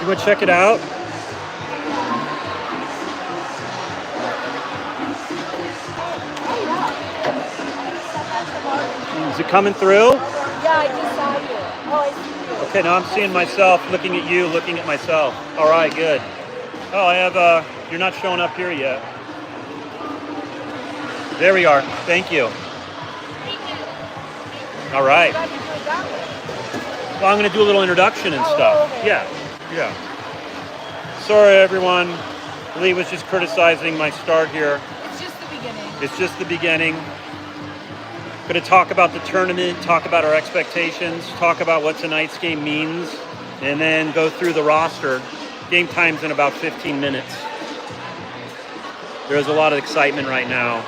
You want to check it out? Is it coming through? Yeah, I just saw you. Oh, I see you. Okay, now I'm seeing myself, looking at you, looking at myself. All right, good. Oh, I have, you're not showing up here yet. There we are. Thank you. All right. Well, I'm going to do a little introduction and stuff. Okay. Yeah. Sorry, everyone. Lee was just criticizing my start here. It's just the beginning. It's just the beginning. Going to talk about the tournament, talk about our expectations, talk about what tonight's game means, and then go through the roster. Game time's in about 15 minutes. There's a lot of excitement right now.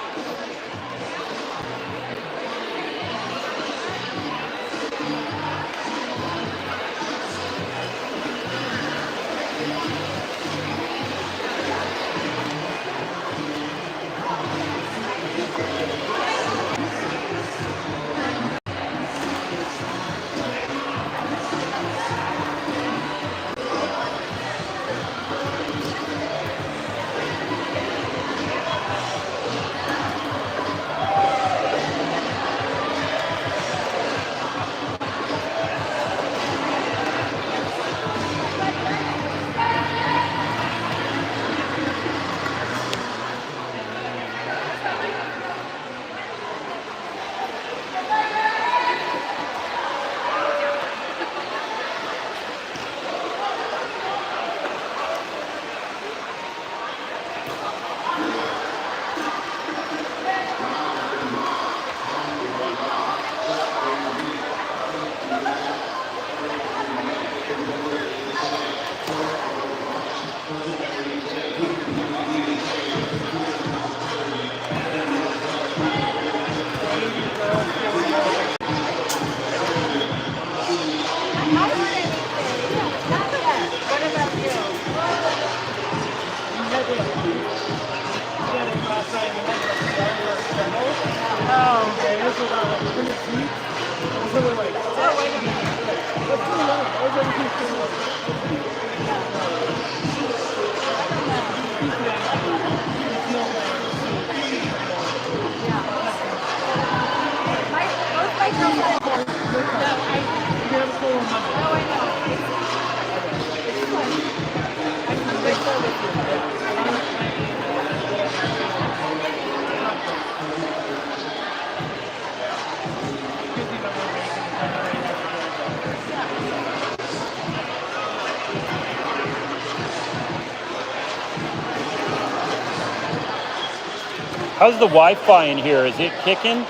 How's the Wi-Fi in here? Is it kicking?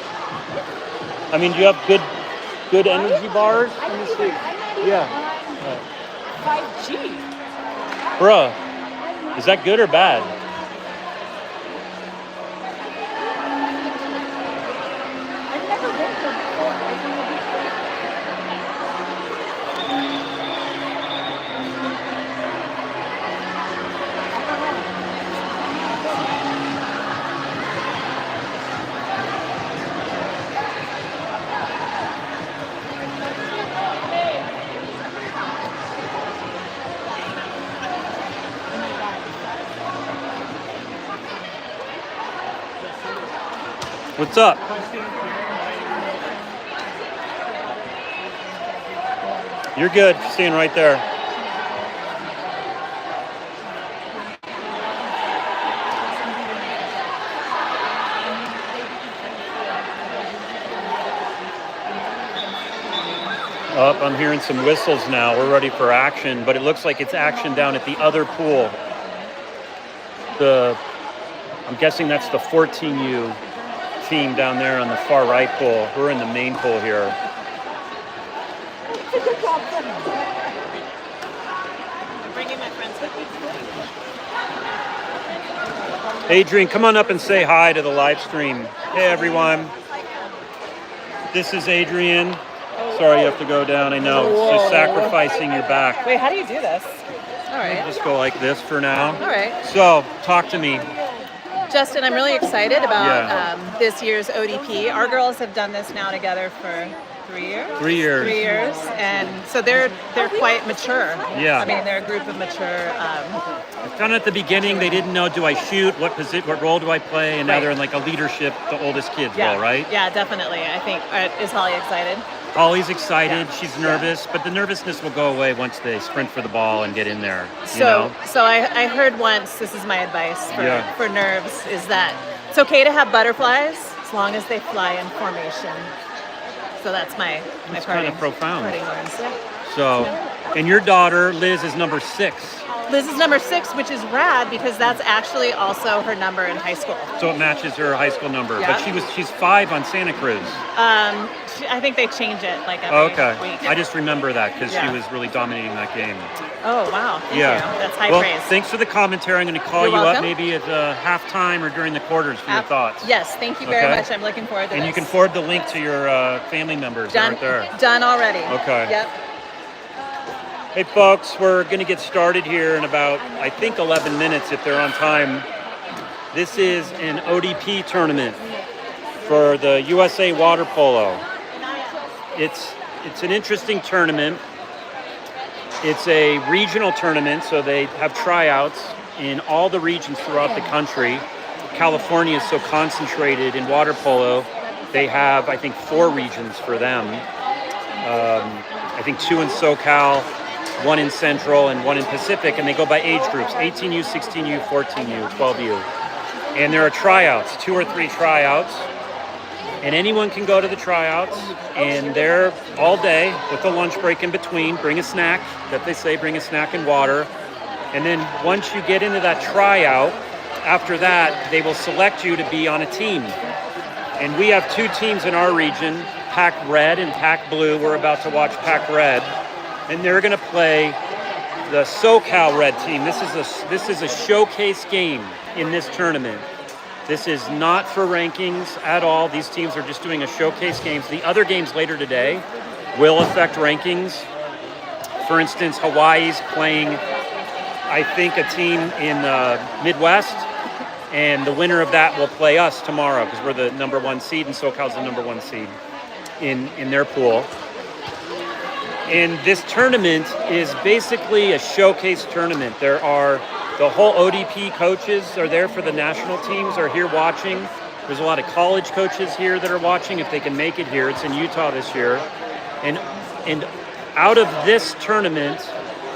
I mean, do you have good energy bars? Let me see. Yeah. 5G. Bruh, is that good or bad? I've never been there before. What's up? You're good. Staying right there. Up, I'm hearing some whistles now. We're ready for action, but it looks like it's action down at the other pool. I'm guessing that's the 14U team down there on the far right pool. We're in the main pool here. I'm bringing my friends with me. Adrian, come on up and say hi to the live stream. Hey everyone. This is Adrian. Sorry you have to go down. I know, it's just sacrificing your back. Wait, how do you do this? All right. Just go like this for now. All right. So, talk to me. Justin, I'm really excited about this year's ODP. Our girls have done this now together for 3 years. 3 years. 3 years, and so they're quite mature. Yeah. I mean, they're a group of mature. Kind of at the beginning, they didn't know, do I shoot? What role do I play? And now Right. they're in like a leadership, the oldest kids Yeah, role, right? Yeah, definitely. I think is Holly excited? Holly's excited. Yeah. She's nervous, but the nervousness will go away once they sprint for the ball and get in there. So I heard once. This is my advice for nerves: is that it's okay to have butterflies as long as they fly in formation. So that's my That's parting, kind of profound. parting words. Yeah. So, and your daughter Liz is number 6. Liz is number 6, which is rad because that's actually also her number in high school. So it matches her high school number. Yeah. But she's 5 on Santa Cruz. I think they change it like every week. I just remember that because Yeah. she was really dominating that game. Oh wow! Thank Yeah. you. That's high Well, praise. thanks for the commentary. I'm going to call You're you up welcome. maybe at halftime or during the quarters for your thoughts. Yes, thank you very Okay. much. I'm looking forward to And this. you can forward the link to your family members done. right there. Done already. Okay. Yep. Hey folks, we're going to get started here in about, I think, 11 minutes if they're on time. This is an ODP tournament for the USA Water Polo. It's an interesting tournament. It's a regional tournament, so they have tryouts in all the regions throughout the country. California is so concentrated in water polo. They have, I think, 4 regions for them. I think 2 in SoCal, 1 in Central, and 1 in Pacific, and they go by age groups, 18U, 16U, 14U, 12U. And there are tryouts, 2 or 3 tryouts, and anyone can go to the tryouts, and they're all day with a lunch break in between. Bring a snack, that they say, bring a snack and water. And then once you get into that tryout, after that, they will select you to be on a team. And we have 2 teams in our region, PAC Red and PAC Blue. We're about to watch PAC Red. And they're going to play the SOCAL Red team. This is a showcase game in this tournament. This is not for rankings at all. These teams are just doing a showcase games. The other games later today will affect rankings. For instance, Hawaii's playing, I think, a team in Midwest, and the winner of that will play us tomorrow because we're the number 1 seed and SoCal's the number 1 seed in their pool. And this tournament is basically a showcase tournament. The whole ODP coaches are there for the national teams, are here watching. There's a lot of college coaches here that are watching if they can make it here. It's in Utah this year. And out of this tournament,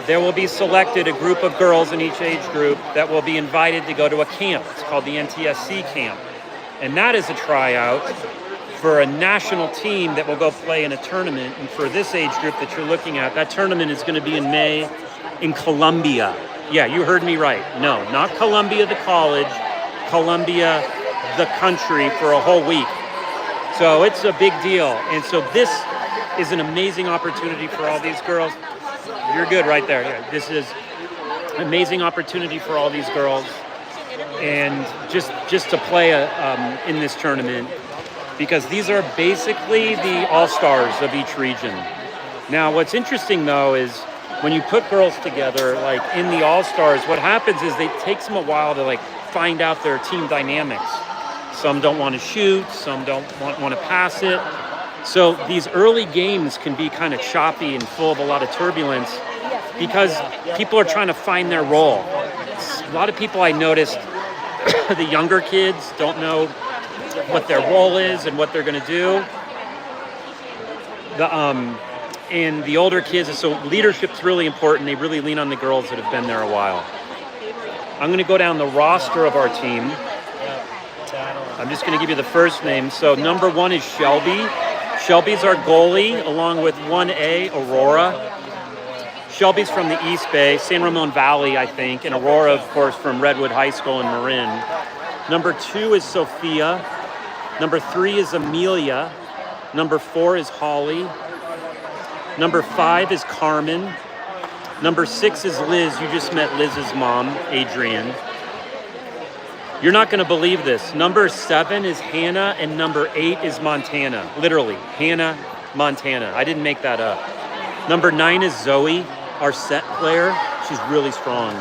there will be selected a group of girls in each age group that will be invited to go to a camp. It's called the NTSC camp. And that is a tryout for a national team that will go play in a tournament. And for this age group that you're looking at, that tournament is going to be in May in Columbia. Yeah, you heard me right. No, not Columbia the college, Columbia the country for a whole week. So it's a big deal. And so this is an amazing opportunity for all these girls. You're good right there. Yeah, this is an amazing opportunity for all these girls. And just to play in this tournament, because these are basically the all-stars of each region. Now, what's interesting, though, is when you put girls together, like in the all-stars, what happens is it takes them a while to like find out their team dynamics. Some don't want to shoot, some don't want to pass it. So these early games can be kind of choppy and full of a lot of turbulence because people are trying to find their role. A lot of people I noticed, the younger kids don't know what their role is and what they're going to do. And the older kids, so leadership's really important. They really lean on the girls that have been there a while. I'm going to go down the roster of our team. I'm just going to give you the first name. So number 1 is Shelby. Shelby's our goalie, along with 1A, Aurora. Shelby's from the East Bay, San Ramon Valley, I think, and Aurora, of course, from Redwood High School in Marin. Number 2 is Sophia. Number 3 is Amelia. Number 4 is Holly. Number 5 is Carmen. Number 6 is Liz. You just met Liz's mom, Adrienne. You're not going to believe this. Number 7 is Hannah, and number 8 is Montana. Literally, Hannah, Montana. I didn't make that up. Number 9 is Zoe, our set player. She's really strong.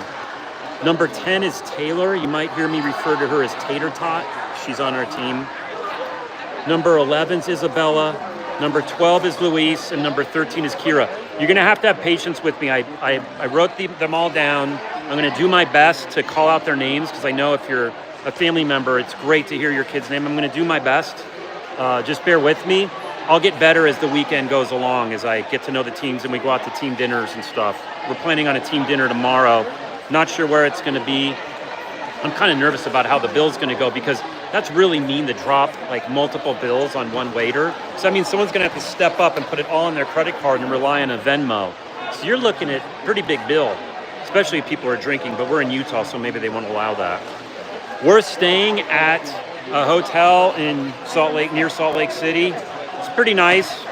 Number 10 is Taylor. You might hear me refer to her as Tater Tot. She's on our team. Number 11 is Isabella. number 12 is Luis, and number 13 is Kira. You're going to have patience with me. I wrote them all down. I'm going to do my best to call out their names because I know if you're a family member, it's great to hear your kid's name. I'm going to do my best. Just bear with me. I'll get better as the weekend goes along, as I get to know the teams and we go out to team dinners and stuff. We're planning on a team dinner tomorrow. Not sure where it's going to be. I'm kind of nervous about how the bill's going to go because that's really mean to drop like multiple bills on one waiter. So that means someone's going to have to step up and put it all on their credit card and rely on a Venmo. So you're looking at a pretty big bill, especially if people are drinking, but we're in Utah, so maybe they won't allow that. We're staying at a hotel in near Salt Lake City. It's pretty nice.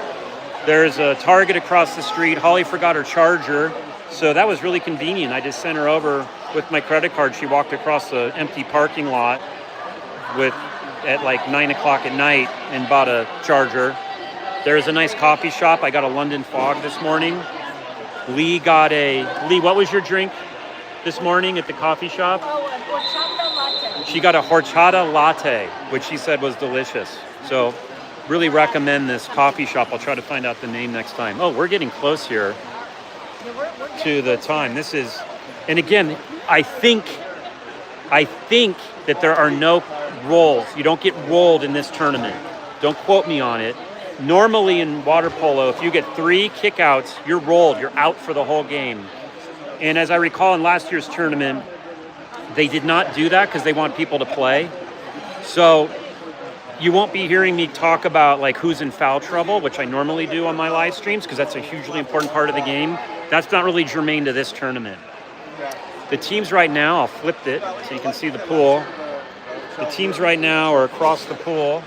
There's a Target across the street. Holly forgot her charger, so that was really convenient. I just sent her over with my credit card. She walked across the empty parking lot at like 9 o'clock at night and bought a charger. There's a nice coffee shop. I got a London Fog this morning. Lee, what was your drink this morning at the coffee shop? Oh, a horchata latte. She got a horchata latte, which she said was delicious. So really recommend this coffee shop. I'll try to find out the name next time. Oh, we're getting close here to the time. And again, I think that there are no rolls. You don't get rolled in this tournament. Don't quote me on it. Normally in water polo, if you get 3 kickouts, you're rolled. You're out for the whole game. And as I recall in last year's tournament, they did not do that because they want people to play. So you won't be hearing me talk about like who's in foul trouble, which I normally do on my live streams because that's a hugely important part of the game. That's not really germane to this tournament. The teams right now, I'll flip it so you can see the pool. The teams right now are across the pool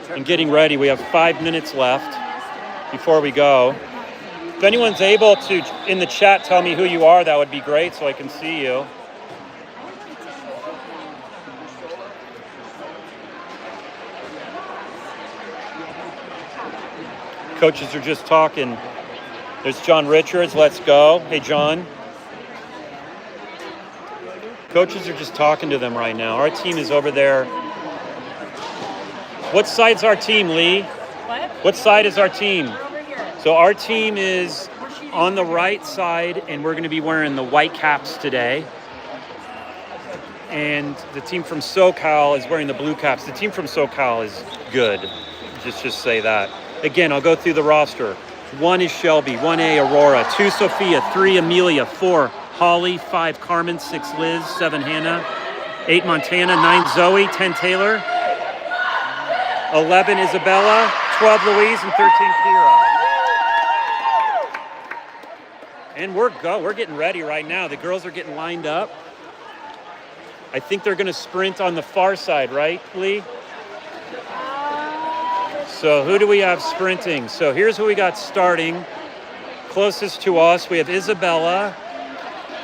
and getting ready. We have 5 minutes left before we go. If anyone's able to, in the chat, tell me who you are, that would be great so I can see you. Coaches are just talking. There's John Richards, let's go. Hey, John. Coaches are just talking to them right now. Our team is over there. What side's our team, Lee? What side is our team? Over here. So our team is on the right side, and we're going to be wearing the white caps today. And the team from SOCAL is wearing the blue caps. The team from SOCAL is good. Just say that. Again, I'll go through the roster. 1 is Shelby, 1A Aurora, 2 Sophia, 3 Amelia, 4 Holly, 5 Carmen, 6 Liz, 7 Hannah, 8 Montana, 9 Zoe, 10 Taylor, 11 Isabella, 12 Louise, and 13 Kira. And we're getting ready right now. The girls are getting lined up. I think they're going to sprint on the far side, right, Lee? So who do we have sprinting? So here's who we got starting. Closest to us, we have Isabella.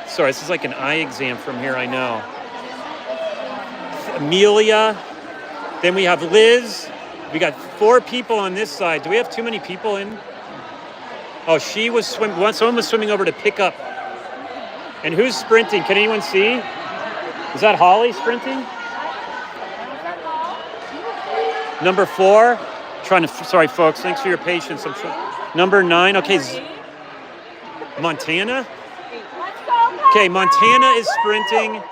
Sorry, this is like an eye exam from here, I know. Amelia. Then we have Liz. We got 4 people on this side. Do we have too many people in? Oh, someone was swimming over to pick up. And who's sprinting? Can anyone see? Is that Holly sprinting? Number 4. Sorry, folks. Thanks for your patience. Number 9. Okay, Montana. Okay, Montana is sprinting,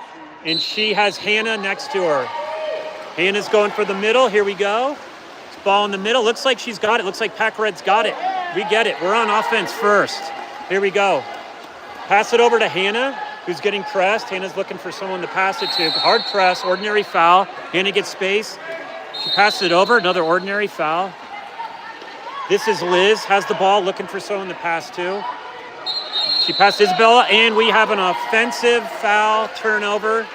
and she has Hannah next to her. Hannah's going for the middle. Here we go. Ball in the middle. Looks like she's got it. Looks like PAC Red's got it. We get it. We're on offense first. Here we go. Pass it over to Hannah, who's getting pressed. Hannah's looking for someone to pass it to. Hard press, ordinary foul. Hannah gets space. She passes it over. Another ordinary foul. This is Liz. Has the ball, looking for someone to pass to. She passed Isabella, and we have an offensive foul turnover.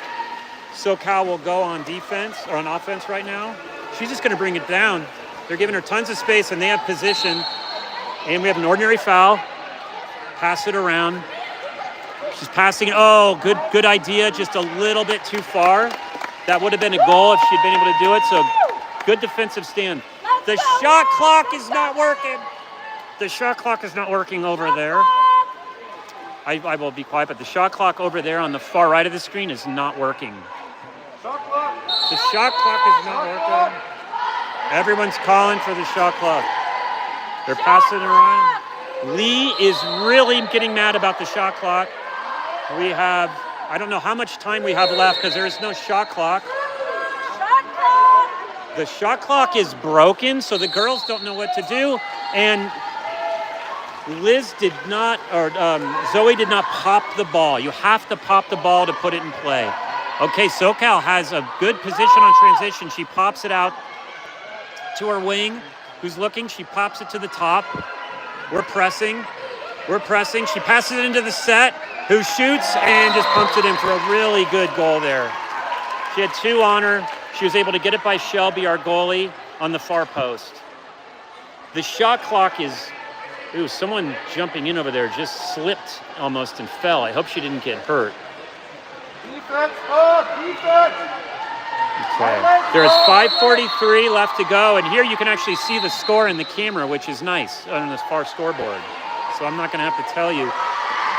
SoCal will go on defense, or on offense right now. She's just going to bring it down. They're giving her tons of space, and they have position. And we have an ordinary foul. Pass it around. She's passing it. Oh, good idea. Just a little bit too far. That would have been a goal if she'd been able to do it. So good defensive stand. The shot clock is not working. The shot clock is not working over there. I will be quiet, but the shot clock over there on the far right of the screen is not working. The shot clock is not working. Everyone's calling for the shot clock. They're passing around. Lee is really getting mad about the shot clock. We have, I don't know how much time we have left because there is no shot clock. Shot clock! The shot clock is broken, so the girls don't know what to do. And Liz did not, or Zoe did not pop the ball. You have to pop the ball to put it in play. Okay, SoCal has a good position on transition. She pops it out to her wing, who's looking. She pops it to the top. We're pressing. She passes it into the set, who shoots and just pumps it in for a really good goal there. She had 2 on her. She was able to get it by Shelby, our goalie, on the far post. The shot clock is, ooh, someone jumping in over there just slipped almost and fell. I hope she didn't get hurt. Defense, defense! Okay. There is 5:43 left to go, and here you can actually see the score in the camera, which is nice on this far scoreboard. So I'm not going to have to tell you.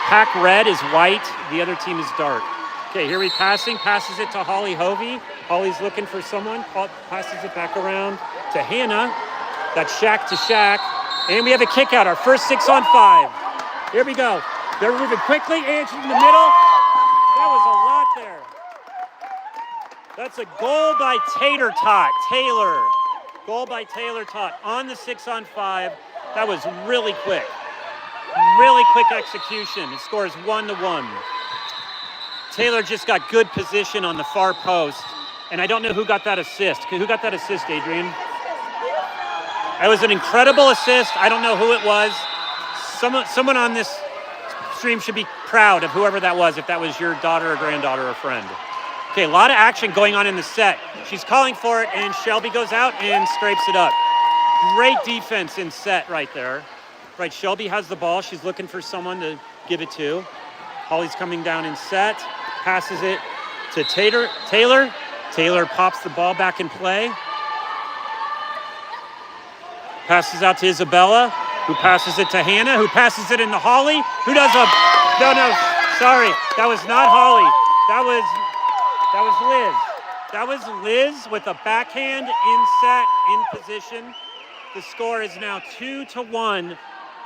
PAC Red is white, the other team is dark. Okay, here we passes it to Holly Hovey. Holly's looking for someone, passes it back around to Hannah. That's shack to shack, and we have a kick out, our first 6-on-5. Here we go. They're moving quickly, and she's in the middle. That was a lot there. That's a goal by Taylor. Goal by Taylor Tot on the 6-on-5. That was really quick. Really quick execution. It scores 1-1. Taylor just got good position on the far post. And I don't know who got that assist. Who got that assist, Adrian? It was an incredible assist. I don't know who it was. Someone on this stream should be proud of whoever that was, if that was your daughter or granddaughter or friend. Okay, a lot of action going on in the set. She's calling for it, and Shelby goes out and scrapes it up. Great defense in set right there. Right, Shelby has the ball. She's looking for someone to give it to. Holly's coming down in set, passes it to Taylor. Taylor pops the ball back in play. Passes out to Isabella, who passes it to Hannah, who passes it into Holly, who does a, no, sorry, that was not Holly. That was Liz. That was Liz with a backhand in set, in position. The score is now 2-1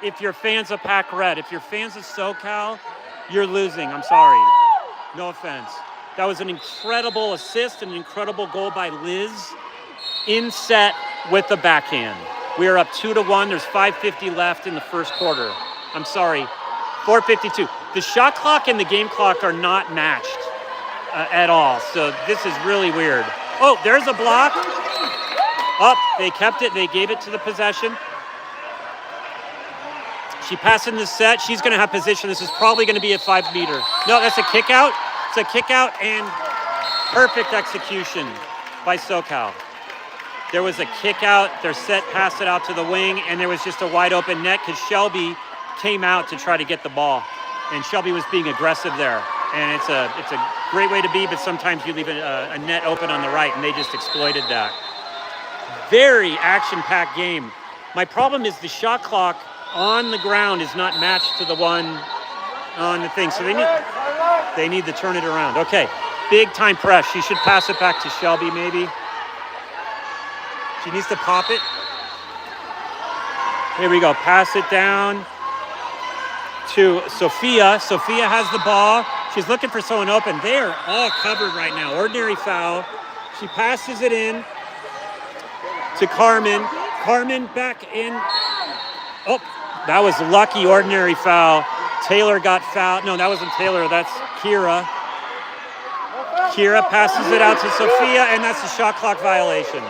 if you're fans of PAC Red. If you're fans of SoCal, you're losing. I'm sorry. No offense. That was an incredible assist, an incredible goal by Liz in set with the backhand. We are up 2-1. There's 5:50 left in the first quarter. I'm sorry, 4:52. The shot clock and the game clock are not matched at all. So this is really weird. Oh, there's a block. Oh, they kept it. They gave it to the possession. She passed in the set. She's going to have position. This is probably going to be a 5-meter. No, that's a kick out. It's a kick out and perfect execution by SoCal. There was a kick out. Their set passed it out to the wing, and there was just a wide open net because Shelby came out to try to get the ball. And Shelby was being aggressive there. And it's a great way to be, but sometimes you leave a net open on the right, and they just exploited that. Very action-packed game. My problem is the shot clock on the ground is not matched to the one on the thing. So they need to turn it around. Okay, big time press. She should pass it back to Shelby maybe. She needs to pop it. Here we go. Pass it down to Sophia. Sophia has the ball. She's looking for someone open. They are all covered right now. Ordinary foul. She passes it in to Carmen. Carmen back in. Oh, that was lucky. Ordinary foul. Taylor got fouled. No, that wasn't Taylor. That's Kira. Kira passes it out to Sophia, and that's a shot clock violation.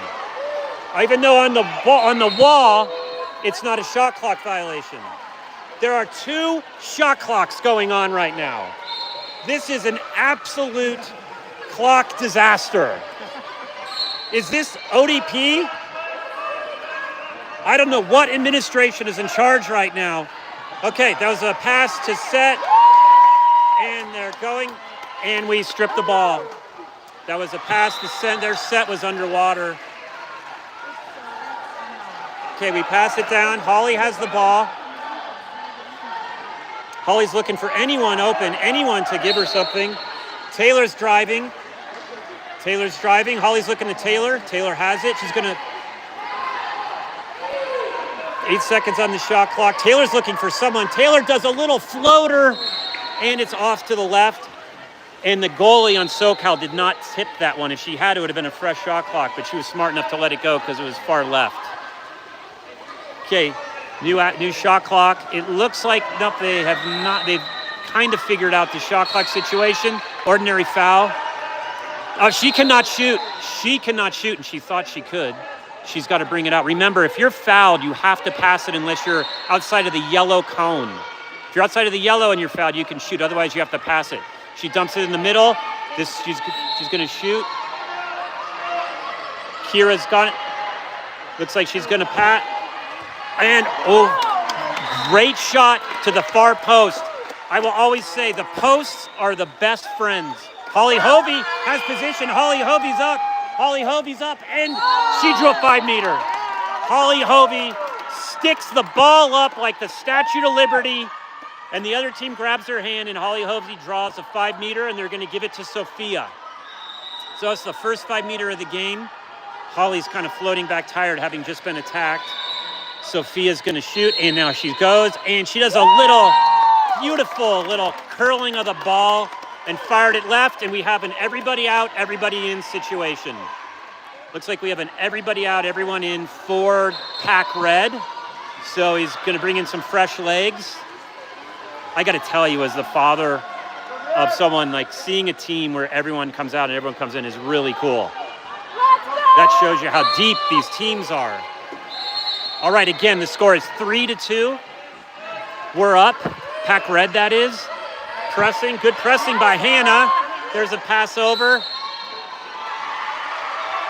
Even though on the wall, it's not a shot clock violation. There are 2 shot clocks going on right now. This is an absolute clock disaster. Is this ODP? I don't know what administration is in charge right now. Okay, that was a pass to set, and they're going, and we stripped the ball. That was a pass to set. Their set was underwater. Okay, we pass it down. Holly has the ball. Holly's looking for anyone open, anyone to give her something. Taylor's driving. Holly's looking to Taylor. Taylor has it. She's going to 8 seconds on the shot clock. Taylor's looking for someone. Taylor does a little floater, and it's off to the left. And the goalie on SoCal did not tip that one. If she had, it would have been a fresh shot clock, but she was smart enough to let it go because it was far left. Okay, new shot clock. It looks like no, they've kind of figured out the shot clock situation. Ordinary foul. She cannot shoot. She cannot shoot, and she thought she could. She's got to bring it out. Remember, if you're fouled, you have to pass it unless you're outside of the yellow cone. If you're outside of the yellow and you're fouled, you can shoot. Otherwise, you have to pass it. She dumps it in the middle. She's going to shoot. Kira's got it. Looks like she's going to pat. And, great shot to the far post. I will always say the posts are the best friends. Holly Hovey has position. Holly Hovey's up. Holly Hovey's up, and she drew a 5-meter. Holly Hovey sticks the ball up like the Statue of Liberty, and the other team grabs her hand, and Holly Hovey draws a 5-meter, and they're going to give it to Sophia. So it's the first 5-meter of the game. Holly's kind of floating back tired, having just been attacked. Sophia's going to shoot, and now she goes, and she does a little beautiful little curling of the ball and fired it left, and we have an everybody out, everybody in situation. Looks like we have an everybody out, everyone in for PAC Red. So he's going to bring in some fresh legs. I got to tell you, as the father of someone, like seeing a team where everyone comes out and everyone comes in is really cool. That shows you how deep these teams are. All right, again, the score is 3-2. We're up. PAC Red, that is. Pressing, good pressing by Hannah. There's a pass over.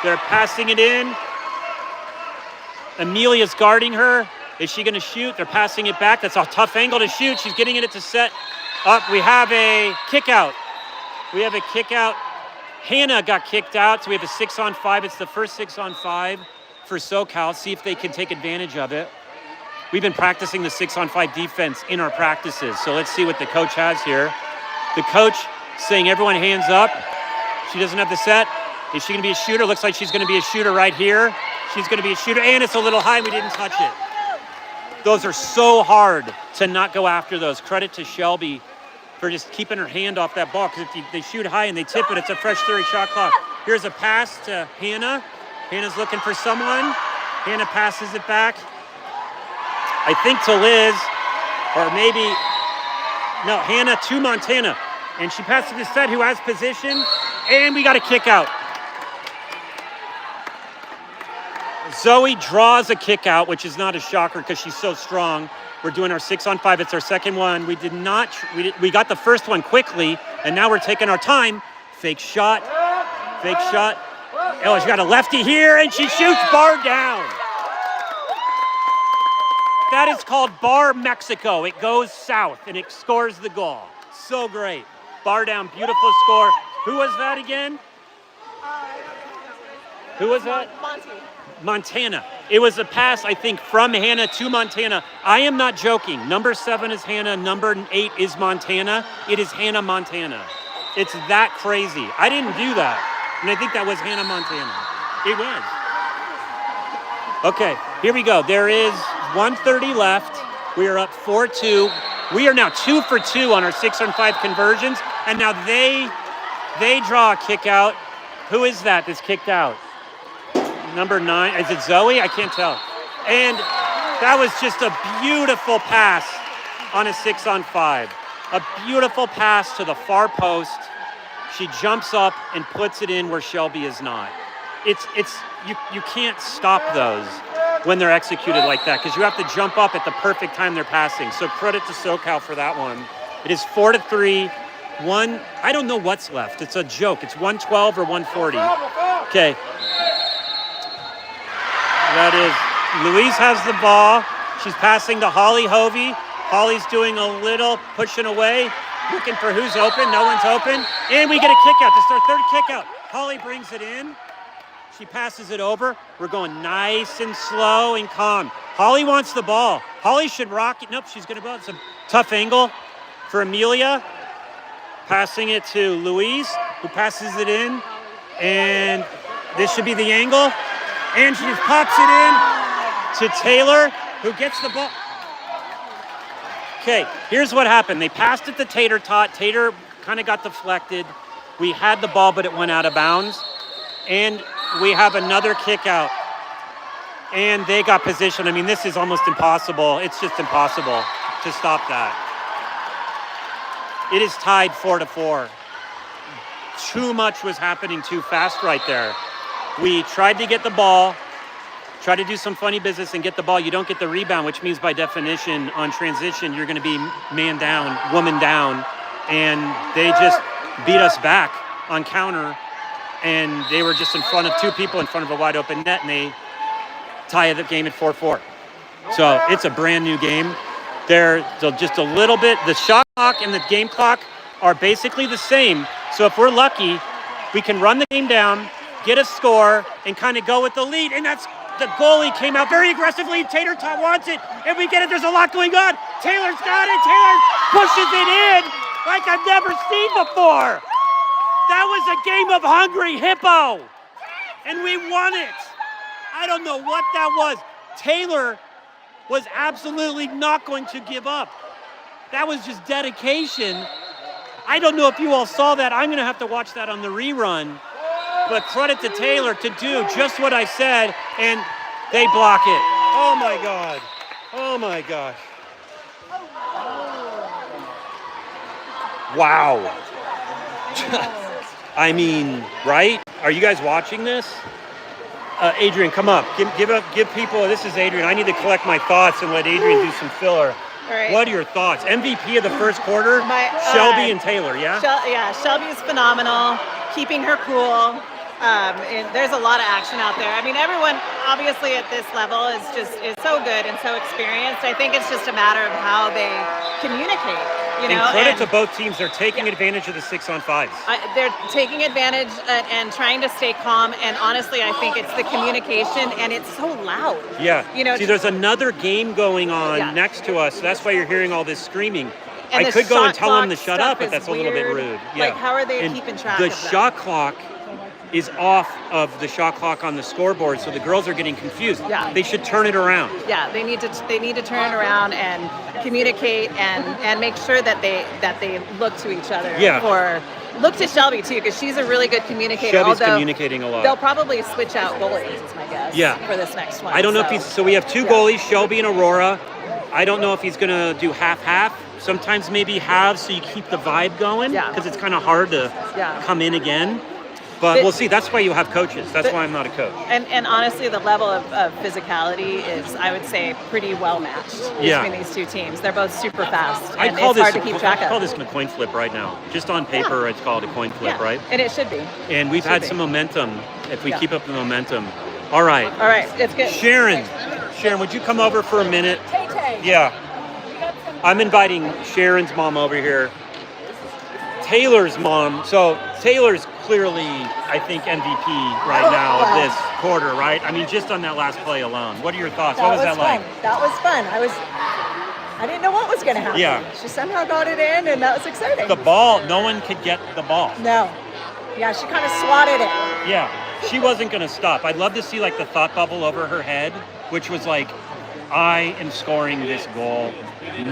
They're passing it in. Amelia's guarding her. Is she going to shoot? They're passing it back. That's a tough angle to shoot. She's getting it to set up. We have a kick out. We have a kick out. Hannah got kicked out, so we have a 6-on-5. It's the first 6-on-5 for SoCal. See if they can take advantage of it. We've been practicing the 6-on-5 defense in our practices, so let's see what the coach has here. The coach saying everyone hands up. She doesn't have the set. Is she going to be a shooter? Looks like she's going to be a shooter right here. She's going to be a shooter, and it's a little high. We didn't touch it. Those are so hard to not go after those. Credit to Shelby for just keeping her hand off that ball, because if they shoot high and they tip it, it's a fresh 30-shot clock. Here's a pass to Hannah. Hannah's looking for someone. Hannah passes it back. I think to Liz, or maybe, no, Hannah to Montana. And she passes to Seth, who has position, and we got a kick out. Zoe draws a kick out, which is not a shocker because she's so strong. We're doing our 6-on-5. It's our second one. We got the first one quickly, and now we're taking our time. Fake shot. Oh, she's got a lefty here, and she shoots bar down. That is called Bar Mexico. It goes south, and it scores the goal. So great. Bar down, beautiful score. Who was that again? Who was that? Montana. It was a pass, I think, from Hannah to Montana. I am not joking. Number 7 is Hannah. Number 8 is Montana. It is Hannah Montana. It's that crazy. I didn't do that. And I think that was Hannah Montana. It was. Okay, here we go. There is 1:30 left. We are up 4-2. We are now 2 for 2 on our 6-on-5 conversions. And now they draw a kick out. Who is that that's kicked out? Number 9, is it Zoe? I can't tell. And that was just a beautiful pass on a 6-on-5. A beautiful pass to the far post. She jumps up and puts it in where Shelby is not. You can't stop those when they're executed like that, because you have to jump up at the perfect time they're passing. So credit to SoCal for that one. It is 4-3. I don't know what's left. It's a joke. It's 112 or 140. Okay. That is, Louise has the ball. She's passing to Holly Hovey. Holly's doing a little pushing away, looking for who's open. No one's open. And we get a kick out. This is our third kick out. Holly brings it in. She passes it over. We're going nice and slow and calm. Holly wants the ball. Holly should rock it. Nope, she's going to go. It's a tough angle for Amelia. Passing it to Louise, who passes it in. And this should be the angle. And she just pops it in to Taylor. Who gets the ball? Okay, here's what happened. They passed it to Tater Tot. Tater kind of got deflected. We had the ball, but it went out of bounds. And we have another kick out. And they got position. I mean, this is almost impossible. It's just impossible to stop that. It is tied 4-4. Too much was happening too fast right there. We tried to get the ball, try to do some funny business and get the ball. You don't get the rebound, which means by definition on transition, you're going to be man down, woman down. And they just beat us back on counter. And they were just in front of two people in front of a wide open net, and they tie the game at 4-4. So it's a brand new game. They're just a little bit, the shot clock and the game clock are basically the same. So if we're lucky, we can run the game down, get a score, and kind of go with the lead. And that's, the goalie came out very aggressively. Tater Tot wants it, and we get it. There's a lot going on. Taylor's got it. Taylor pushes it in like I've never seen before. That was a game of hungry hippo, and we won it. I don't know what that was. Taylor was absolutely not going to give up. That was just dedication. I don't know if you all saw that. I'm going to have to watch that on the rerun. But credit to Taylor to do just what I said, and they block it. Oh, my God. Oh, my gosh. Wow. I mean, right? Are you guys watching this? Adrian, come up. Give people, this is Adrian. I need to collect my thoughts and let Adrian do some filler. All right. What are your thoughts? MVP of the first quarter, Shelby and Taylor, yeah? Shelby's phenomenal, keeping her cool. And there's a lot of action out there. I mean, everyone obviously at this level is so good and so experienced. I think it's just a matter of how they communicate. You know, and credit to both teams. They're taking advantage of the 6-on-5s. They're taking advantage and trying to stay calm. And honestly, I think it's the communication, and it's so loud. Yeah. You know, see, there's another game going on next to us. So that's why you're hearing all this screaming. I could go and tell them to shut up, but that's a little bit rude. Yeah. Like, how are they keeping track of that? The shot clock is off of the shot clock on the scoreboard, so the girls are getting confused. Yeah. They should turn it around. Yeah, they need to turn it around and communicate and make sure that they look to each other. Yeah. Look to Shelby too, because she's a really good communicator. Shelby's communicating a lot. They'll probably switch out goalies, is my guess. Yeah. For this next one. I don't know if so we have two goalies, Shelby and Aurora. I don't know if he's gonna do half-half. Sometimes maybe halves, so you keep the vibe going. Yeah. Because it's kind of hard to come in again. But we'll see. That's why you have coaches. That's why I'm not a coach. And honestly, the level of physicality is, I would say, pretty well matched between these two teams. They're both super fast, and it's hard to keep track of. I call this a coin flip right now. Just on paper, it's called a coin flip, right? And it should be. And we've had some momentum. If we keep up the momentum. All right. All right. It's good. Sharon, would you come over for a minute? Tay-Tay. Yeah. I'm inviting Sharon's mom over here. Taylor's mom. So Taylor's clearly, I think, MVP right now of this quarter, right? I mean, just on that last play alone. What are your thoughts? What was that like? That was fun. I didn't know what was going to happen. Yeah. She somehow got it in, and that was exciting. The ball, no one could get the ball. No. Yeah, she kind of swatted it. Yeah, she wasn't going to stop. I'd love to see like the thought bubble over her head, which was like, I am scoring this goal.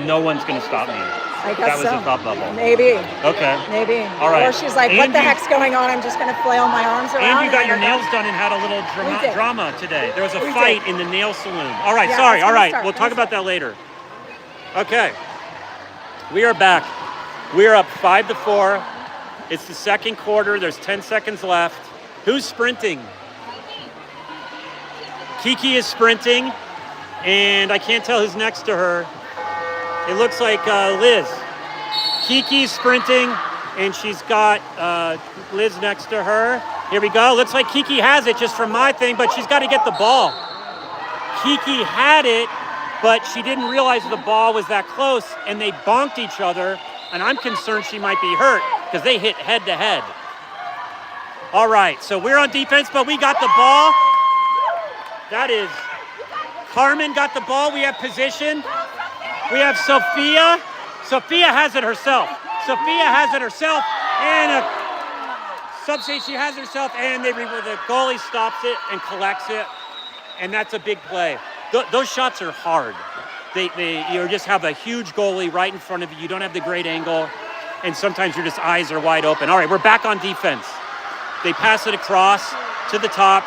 No one's going to stop me. I guess that was a thought bubble. Maybe. Okay. Maybe. All right. Or she's like, what the heck's going on? I'm just going to flail my arms around. And you got your nails done and had a little drama today. There was a fight in the nail salon. All right, sorry. All right, we'll talk about that later. Okay. We are back. We are up 5-4. It's the second quarter. There's 10 seconds left. Who's sprinting? Kiki is sprinting, and I can't tell who's next to her. It looks like Liz. Kiki's sprinting, and she's got Liz next to her. Here we go. Looks like Kiki has it just from my thing, but she's got to get the ball. Kiki had it, but she didn't realize the ball was that close, and they bonked each other, and I'm concerned she might be hurt because they hit head to head. All right, so we're on defense, but we got the ball. That is, Carmen got the ball. We have position. We have Sophia. Sophia has it herself. And a substation, she has it herself, and the goalie stops it and collects it, and that's a big play. those shots are hard. You just have a huge goalie right in front of you. You don't have the great angle, and sometimes your just eyes are wide open. All right, we're back on defense. They pass it across to the top.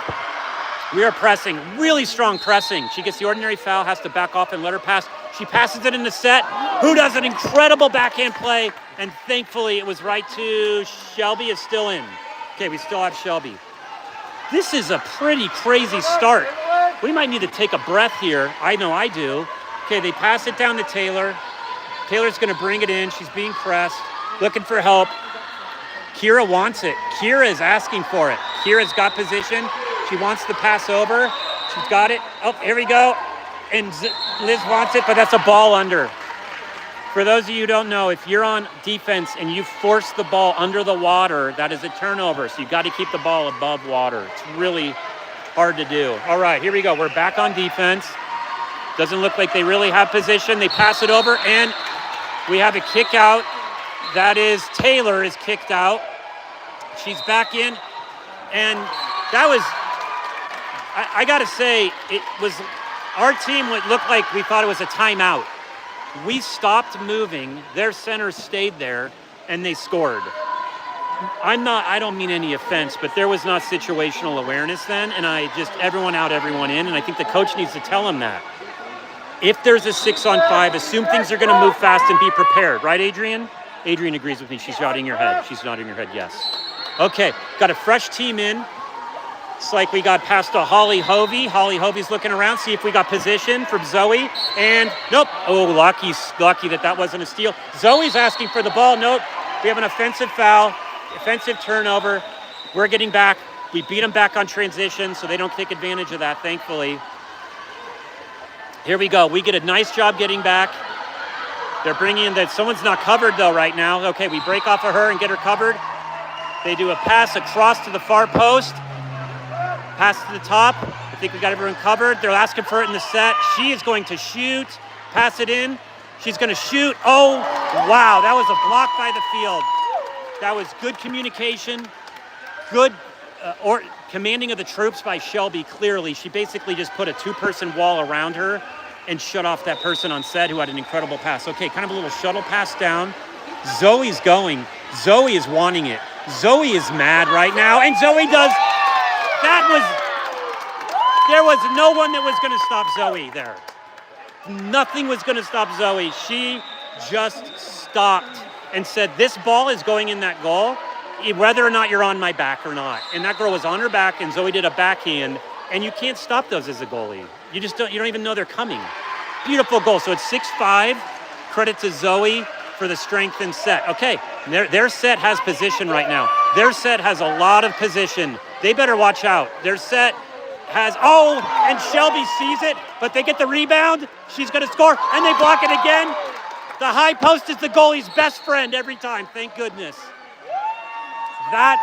We are pressing, really strong pressing. She gets the ordinary foul, has to back off and let her pass. She passes it in the set. Who does an incredible backhand play, and thankfully it was right to Shelby. Is still in. Okay, we still have Shelby. This is a pretty crazy start. We might need to take a breath here. I know I do. Okay, they pass it down to Taylor. Taylor's gonna bring it in. She's being pressed, looking for help. Kira wants it. Kira is asking for it. Kira's got position. She wants to pass over. She's got it. Oh, here we go. And Liz wants it, but that's a ball under. For those of you who don't know, if you're on defense and you force the ball under the water, that is a turnover. So you've got to keep the ball above water. It's really hard to do. All right, here we go. We're back on defense. Doesn't look like they really have position. They pass it over, and we have a kick out. That is Taylor is kicked out. She's back in, and that was, I got to say, it was our team. What looked like we thought it was a timeout. We stopped moving. Their center stayed there, and they scored. I don't mean any offense, but there was not situational awareness then, and everyone out, everyone in, and I think the coach needs to tell them that. If there's a 6-on-5, assume things are going to move fast and be prepared. Right, Adrian? Adrian agrees with me. She's nodding her head. She's nodding her head, yes. Okay, got a fresh team in. It's like we got past to Holly Hovey. Holly Hovey's looking around, see if we got position from Zoe. And nope. Oh, lucky that wasn't a steal. Zoe's asking for the ball. Nope. We have an offensive foul, offensive turnover. We're getting back. We beat them back on transition, so they don't take advantage of that, thankfully. Here we go. We get a nice job getting back. They're bringing in that someone's not covered though right now. Okay, we break off of her and get her covered. They do a pass across to the far post. Pass to the top. I think we got everyone covered. They're asking for it in the set. She is going to shoot. Pass it in. She's going to shoot. Oh, wow. That was a block by the field. That was good communication. Good commanding of the troops by Shelby, clearly. She basically just put a two-person wall around her and shut off that person on set who had an incredible pass. Okay, kind of a little shuttle pass down. Zoe's going. Zoe is wanting it. Zoe is mad right now, and Zoe does. There was no one that was going to stop Zoe there. Nothing was going to stop Zoe. She just stopped and said, this ball is going in that goal, whether or not you're on my back or not. And that girl was on her back, and Zoe did a backhand, and you can't stop those as a goalie. You don't even know they're coming. Beautiful goal. So it's 6-5. Credit to Zoe for the strength and set. Okay, their set has position right now. Their set has a lot of position. They better watch out. Their set has, and Shelby sees it, but they get the rebound. She's going to score, and they block it again. The high post is the goalie's best friend every time, thank goodness. That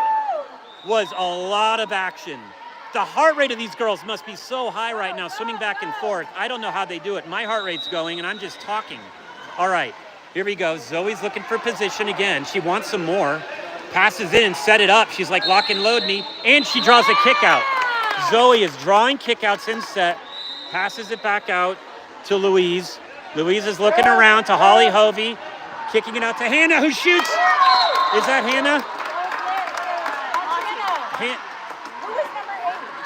was a lot of action. The heart rate of these girls must be so high right now, swimming back and forth. I don't know how they do it. My heart rate's going, and I'm just talking. All right, here we go. Zoe's looking for position again. She wants some more. Passes in, set it up. She's like, lock and load me, and she draws a kick out. Zoe is drawing kickouts in set, passes it back out to Louise. Louise is looking around to Holly Hovey, kicking it out to Hannah, who shoots. Is that Hannah?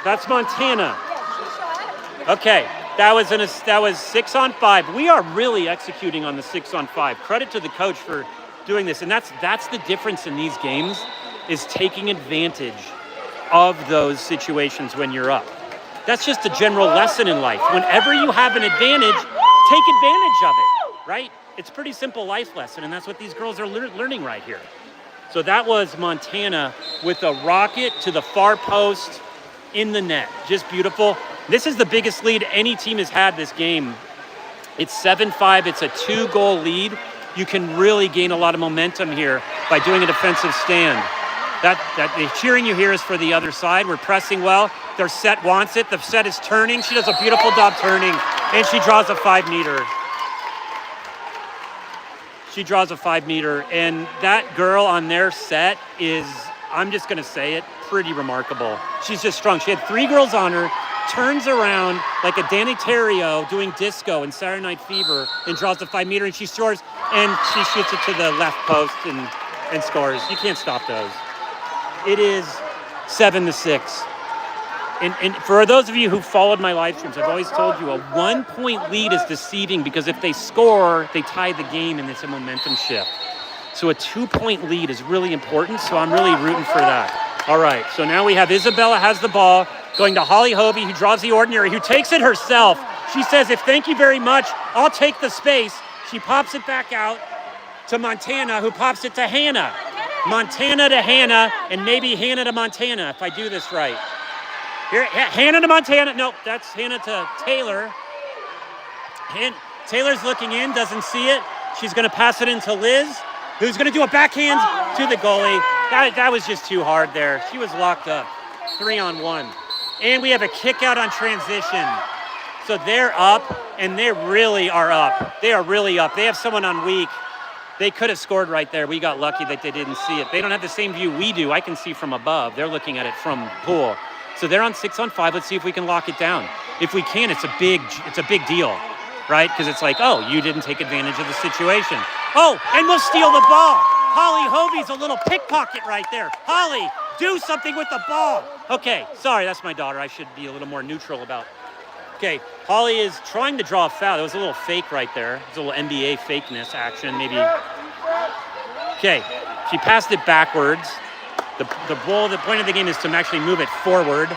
That's Montana. Okay, that was 6-on-5. We are really executing on the 6-on-5. Credit to the coach for doing this, and that's the difference in these games, is taking advantage of those situations when you're up. That's just a general lesson in life. Whenever you have an advantage, take advantage of it, right? It's a pretty simple life lesson, and that's what these girls are learning right here. So that was Montana with a rocket to the far post in the net. Just beautiful. This is the biggest lead any team has had this game. It's 7-5. It's a 2-goal lead. You can really gain a lot of momentum here by doing a defensive stand. That the cheering you hear is for the other side. We're pressing well. Their set wants it. The set is turning. She does a beautiful job turning, and she draws a 5-meter. She draws a 5-meter, and that girl on their set is, I'm just going to say it, pretty remarkable. She's just strong. She had 3 girls on her. turns around like a Danny Terrio doing disco in Saturday Night Fever and draws the 5 meter and she scores and she shoots it to the left post and scores. You can't stop those. It is 7-6. And for those of you who followed my live streams, I've always told you a 1-point lead is deceiving because if they score, they tie the game and it's a momentum shift. So a 2-point lead is really important, so I'm really rooting for that. All right, so now we have Isabella has the ball, going to Holly Hovey, who draws the ordinary, who takes it herself. She says, if thank you very much, I'll take the space. She pops it back out to Montana, who pops it to Hannah. Montana to Hannah, and maybe Hannah to Montana, if I do this right. Here, Hannah to Montana. No, that's Hannah to Taylor. Taylor's looking in, doesn't see it. She's going to pass it into Liz, who's going to do a backhand to the goalie. That was just too hard there. She was locked up. 3-on-1. And we have a kick out on transition. So they're up, and they really are up. They are really up. They have someone on weak. They could have scored right there. We got lucky that they didn't see it. They don't have the same view we do. I can see from above. They're looking at it from pool. So they're on 6-on-5. Let's see if we can lock it down. If we can, it's a big deal, right? Because it's like, oh, you didn't take advantage of the situation. Oh, and we'll steal the ball. Holly Hovey's a little pickpocket right there. Holly, do something with the ball. Okay, sorry, that's my daughter. I should be a little more neutral about. Okay, Holly is trying to draw a foul. There was a little fake right there. It was a little NBA fakeness action, maybe. Okay, she passed it backwards. The point of the game is to actually move it forward.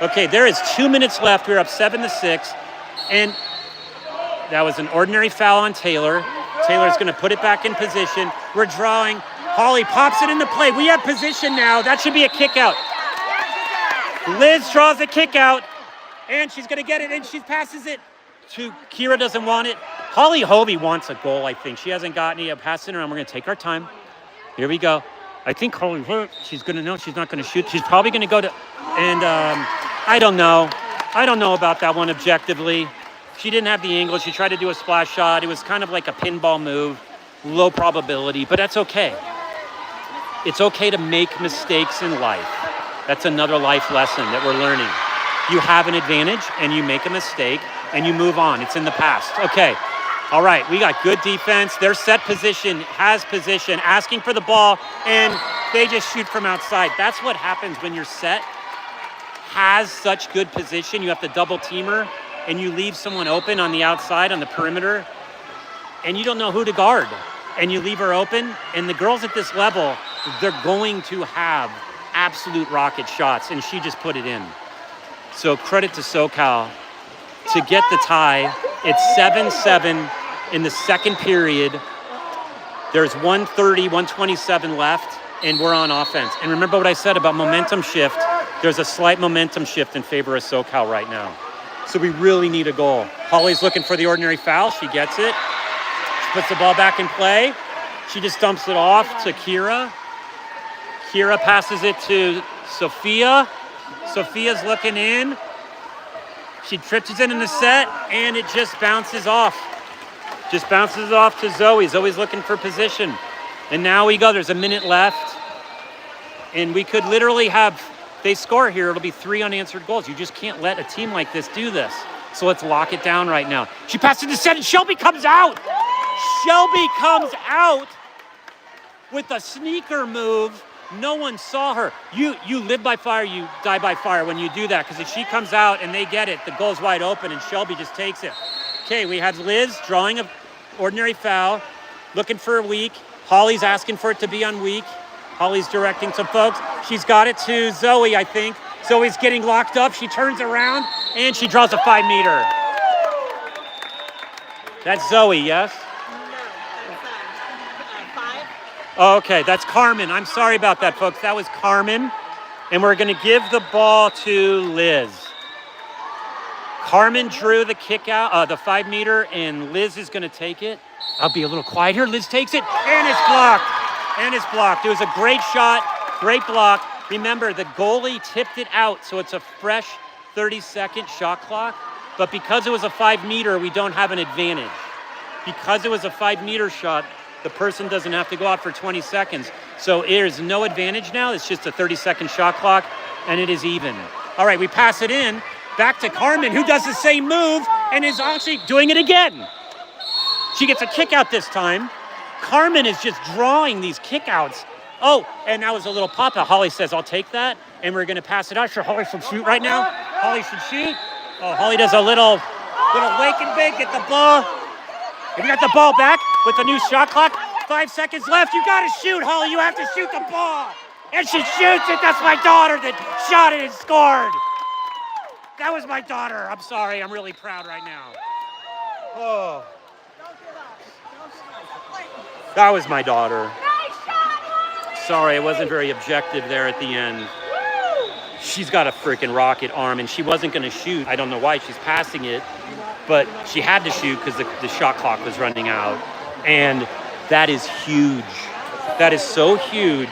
Okay, there is 2 minutes left. We're up 7-6. And that was an ordinary foul on Taylor. Taylor's going to put it back in position. We're drawing. Holly pops it into play. We have position now. That should be a kick out. Liz draws a kick out. And she's going to get it, and she passes it to Kira. Doesn't want it. Holly Hovey wants a goal, I think. She hasn't gotten it yet. Pass it around. We're going to take our time. Here we go. I think Holly, she's going to know she's not going to shoot. She's probably going to go to, and I don't know. I don't know about that one objectively. She didn't have the angle. She tried to do a splash shot. It was kind of like a pinball move, low probability, but that's okay. It's okay to make mistakes in life. That's another life lesson that we're learning. You have an advantage and you make a mistake and you move on. It's in the past. Okay. All right, we got good defense. Their set position has position, asking for the ball, and they just shoot from outside. That's what happens when your set has such good position. You have to double team her, and you leave someone open on the outside, on the perimeter, and you don't know who to guard. And you leave her open, and the girls at this level, they're going to have absolute rocket shots, and she just put it in. So credit to SoCal to get the tie. It's 7-7 in the second period. There's 127 left, and we're on offense. And remember what I said about momentum shift. There's a slight momentum shift in favor of SoCal right now. So we really need a goal. Holly's looking for the ordinary foul. She gets it. She puts the ball back in play. She just dumps it off to Kira. Kira passes it to Sophia. Sophia's looking in. She trips it in the set, and it just bounces off. Just bounces off to Zoe. Zoe's looking for position. And now we go. There's a minute left. And we could literally have, they score here, it'll be 3 unanswered goals. You just can't let a team like this do this. So let's lock it down right now. She passes to set, and Shelby comes out. Shelby comes out with a sneaker move. No one saw her. You live by fire, you die by fire when you do that, because if she comes out and they get it, the goal's wide open and Shelby just takes it. Okay, we have Liz drawing an ordinary foul, looking for a weak. Holly's asking for it to be on weak. Holly's directing some folks. She's got it to Zoe, I think. Zoe's getting locked up. She turns around and she draws a 5 meter. That's Zoe, yes? Oh, okay, that's Carmen. I'm sorry about that, folks. That was Carmen. And we're going to give the ball to Liz. Carmen drew the kick out, the 5 meter, and Liz is going to take it. I'll be a little quiet here. Liz takes it, and it's blocked. And it's blocked. It was a great shot, great block. Remember, the goalie tipped it out, so it's a fresh 30-second shot clock. But because it was a 5 meter, we don't have an advantage. Because it was a 5 meter shot, the person doesn't have to go out for 20 seconds. So there's no advantage now. It's just a 30-second shot clock, and it is even. All right, we pass it in. Back to Carmen, who does the same move and is actually doing it again. She gets a kick out this time. Carmen is just drawing these kickouts. Oh, and that was a little pop-out. Holly says, I'll take that, and we're gonna pass it out. Sure, Holly should shoot right now. Holly should shoot. Oh, Holly does a little wake and bake, get the ball. And we got the ball back with the new shot clock. 5 seconds left. You gotta shoot, Holly. You have to shoot the ball. And she shoots it. That's my daughter that shot it and scored. That was my daughter. I'm sorry. I'm really proud right now. Oh. That was my daughter. Sorry, I wasn't very objective there at the end. She's got a freaking rocket arm, and she wasn't going to shoot. I don't know why. She's passing it, but she had to shoot because the shot clock was running out. And that is huge. That is so huge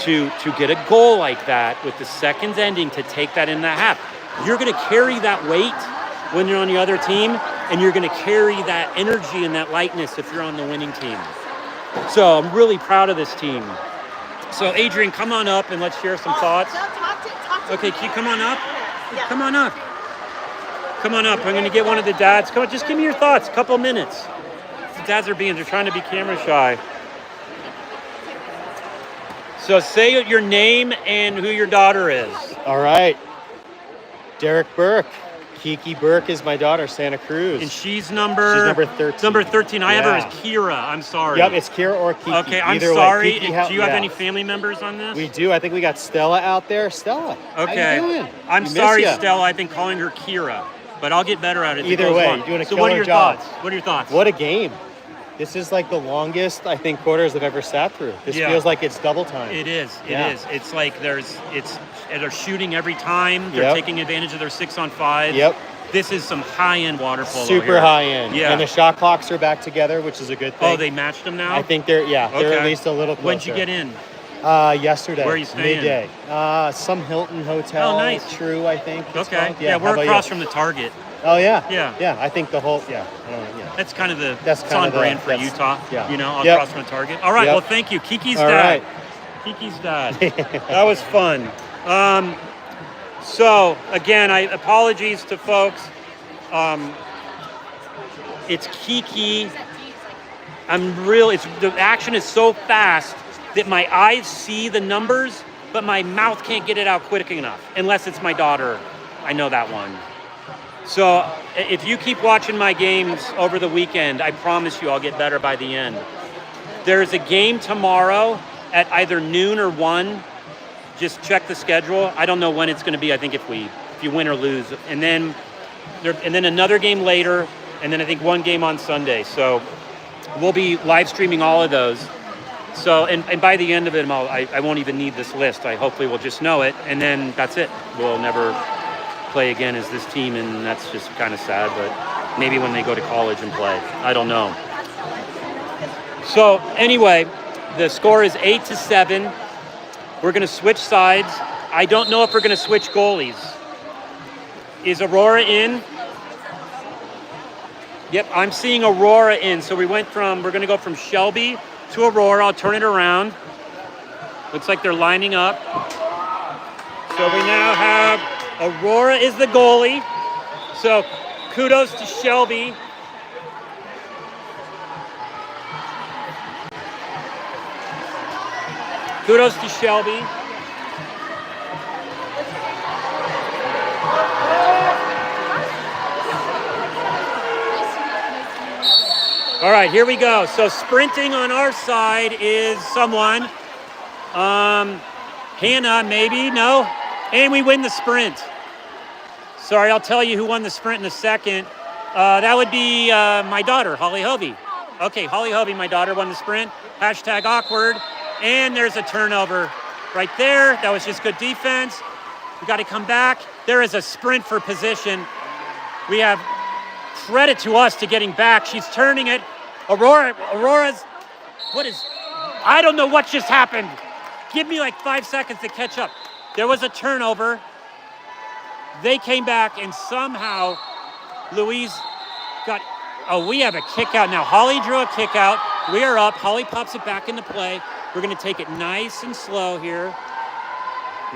to get a goal like that with the seconds ending, to take that in the half. You're going to carry that weight when you're on the other team, and you're going to carry that energy and that lightness if you're on the winning team. So I'm really proud of this team. So Adrian, come on up and let's share some thoughts. Okay, come on up. Yeah. Come on up. Come on up. I'm going to get one of the dads. Come on, just give me your thoughts. A couple minutes. The dads they're trying to be camera shy. So say your name and who your daughter is. All right. Derek Burke. Kiki Burke is my daughter, Santa Cruz. And she's number 13. Number 13. I have her as Yeah. Kira. I'm sorry. Yep, it's Kira or Kiki. Okay, I'm Either way, sorry. Kiki Do you have yeah. any family members on this? We do. I think we got Stella out there. Stella, Okay. how you doing? I'm We miss sorry, ya. Stella. I've been calling her Kira, but I'll get better at it. as it Either goes way, on. you're doing a So what are killer your job. thoughts? What are your thoughts? What a game. This is like the longest, I think, quarters I've ever sat through. This Yeah. feels like it's double time. It is. It Yeah. is. It's like they're shooting every time. They're Yep. taking advantage of their 6-on-5. Yep. This is some high-end water polo Super here. high end. Yeah. And the shot clocks are back together, which is a good thing. Oh, they matched them now? I think they're Okay. at least a little closer. When'd you get in? Yesterday. Where are you staying? Midday. Some Hilton hotel. Oh, nice. True, I think. it's Okay. called. Yeah, How we're about across you? from the Target. Oh yeah. Yeah. Yeah. I think the whole. Yeah. That's kind of That's it's kind on of brand for that's- Utah. yeah. You know, all Yep. across from the Target. All right. Yep. Well, thank you. Kiki's All dad. right. Kiki's dad. That was fun. So again, apologies to folks. It's Kiki. The action is so fast that my eyes see the numbers, but my mouth can't get it out quick enough, unless it's my daughter. I know that one. So if you keep watching my games over the weekend, I promise you I'll get better by the end. There's a game tomorrow at either noon or 1. Just check the schedule. I don't know when it's going to be. I think if you win or lose. And then another game later, and then I think one game on Sunday. So we'll be live streaming all of those. So, and by the end of it, I won't even need this list. I hopefully will just know it, and then that's it. We'll never play again as this team, and that's just kind of sad, but maybe when they go to college and play. I don't know. So anyway, the score is 8-7. We're going to switch sides. I don't know if we're going to switch goalies. Is Aurora in? Yep, I'm seeing Aurora in. So we're going to go from Shelby to Aurora. I'll turn it around. Looks like they're lining up. So we now have Aurora is the goalie. So kudos to Shelby. Kudos to Shelby. All right, here we go. So sprinting on our side is someone. Hannah, maybe, no? And we win the sprint. Sorry, I'll tell you who won the sprint in a second. That would be my daughter, Holly Hovey. Okay, Holly Hovey, my daughter, won the sprint. Hashtag awkward. And there's a turnover right there. That was just good defense. We got to come back. There is a sprint for position. We have credit to us to getting back. She's turning it. Aurora's, I don't know what just happened. Give me like 5 seconds to catch up. There was a turnover. They came back and somehow Louise we have a kick out now. Holly drew a kick out. We are up. Holly pops it back into play. We're going to take it nice and slow here.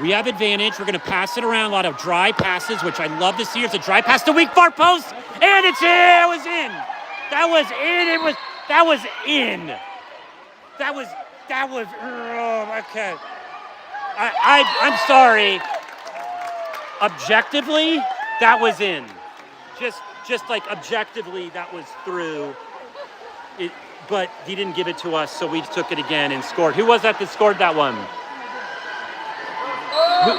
We have advantage. We're going to pass it around. A lot of dry passes, which I love to see. It's a dry pass to weak far post, and it's in. It was in. That was in. That was in. Oh, okay. I'm sorry. Objectively, that was in. Just like objectively, that was through. But he didn't give it to us, so we took it again and scored. Who was that scored that one?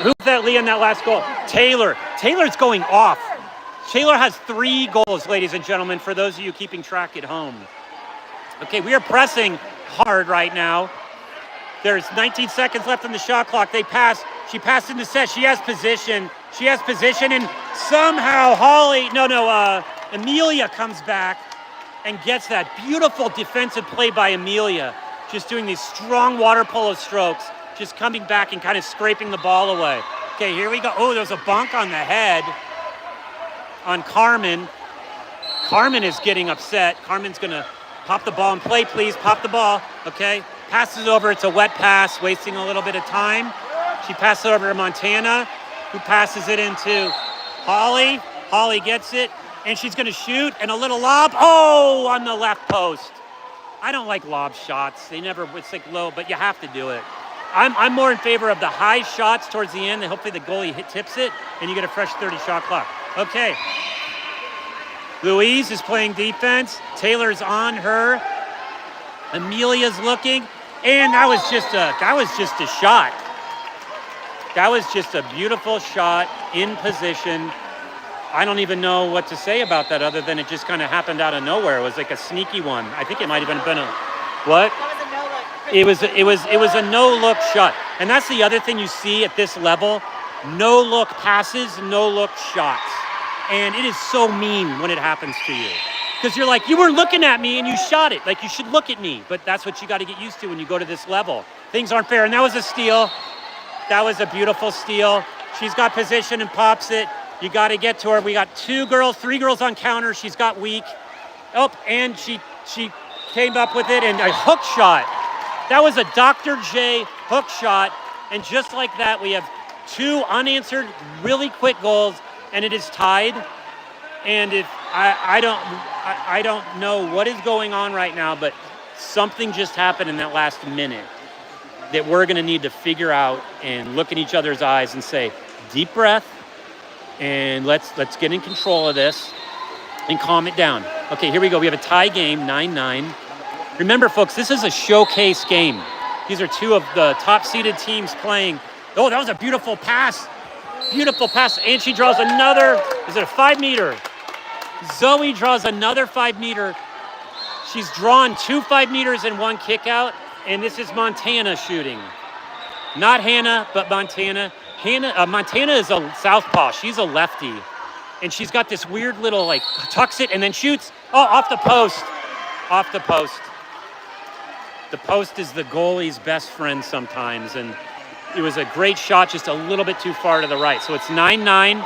Who's that lead on that last goal? Taylor. Taylor's going off. Taylor has 3 goals, ladies and gentlemen, for those of you keeping track at home. Okay, we are pressing hard right now. There's 19 seconds left on the shot clock. They pass. She passed in the set. She has position. And somehow Amelia comes back and gets that beautiful defensive play by Amelia. Just doing these strong water polo strokes. Just coming back and kind of scraping the ball away. Okay, here we go. Oh, there's a bonk on the head on Carmen. Carmen is getting upset. Carmen's going to pop the ball and play, please. Pop the ball. Okay, passes over. It's a wet pass, wasting a little bit of time. She passes it over to Montana, who passes it into Holly. Holly gets it, and she's going to shoot, and a little lob. Oh, on the left post. I don't like lob shots. It's like low, but you have to do it. I'm more in favor of the high shots towards the end, and hopefully the goalie tips it, and you get a fresh 30 shot clock. Okay. Louise is playing defense. Taylor's on her. Amelia's looking, and that was just a shot. That was just a beautiful shot in position. I don't even know what to say about that other than it just kind of happened out of nowhere. It was like a sneaky one. I think it might have been a what? It was a no-look shot. And that's the other thing you see at this level. No-look passes, no-look shots. And it is so mean when it happens to you. Because you're like, you weren't looking at me and you shot it. Like, you should look at me. But that's what you got to get used to when you go to this level. Things aren't fair. And that was a steal. That was a beautiful steal. She's got position and pops it. You got to get to her. We got 3 girls on counter. She's got weak. Oh, and she came up with it and a hook shot. That was a Dr. J hook shot, and just like that, we have 2 unanswered, really quick goals, and it is tied. And if I don't know what is going on right now, but something just happened in that last minute that we're going to need to figure out and look in each other's eyes and say, deep breath, and let's get in control of this and calm it down. Okay, here we go. We have a tie game, 9-9. Remember, folks, this is a showcase game. These are 2 of the top-seeded teams playing. Oh, that was a beautiful pass. Beautiful pass. And she draws another, is it a 5-meter? Zoe draws another 5-meter. She's drawn 2 5-meters and 1 kick-out. And this is Montana shooting. Not Hannah, but Montana. Montana is a southpaw. She's a lefty. And she's got this weird little, like, tucks it and then shoots. Oh, off the post. Off the post. The post is the goalie's best friend sometimes, and it was a great shot, just a little bit too far to the right. So it's 9-9.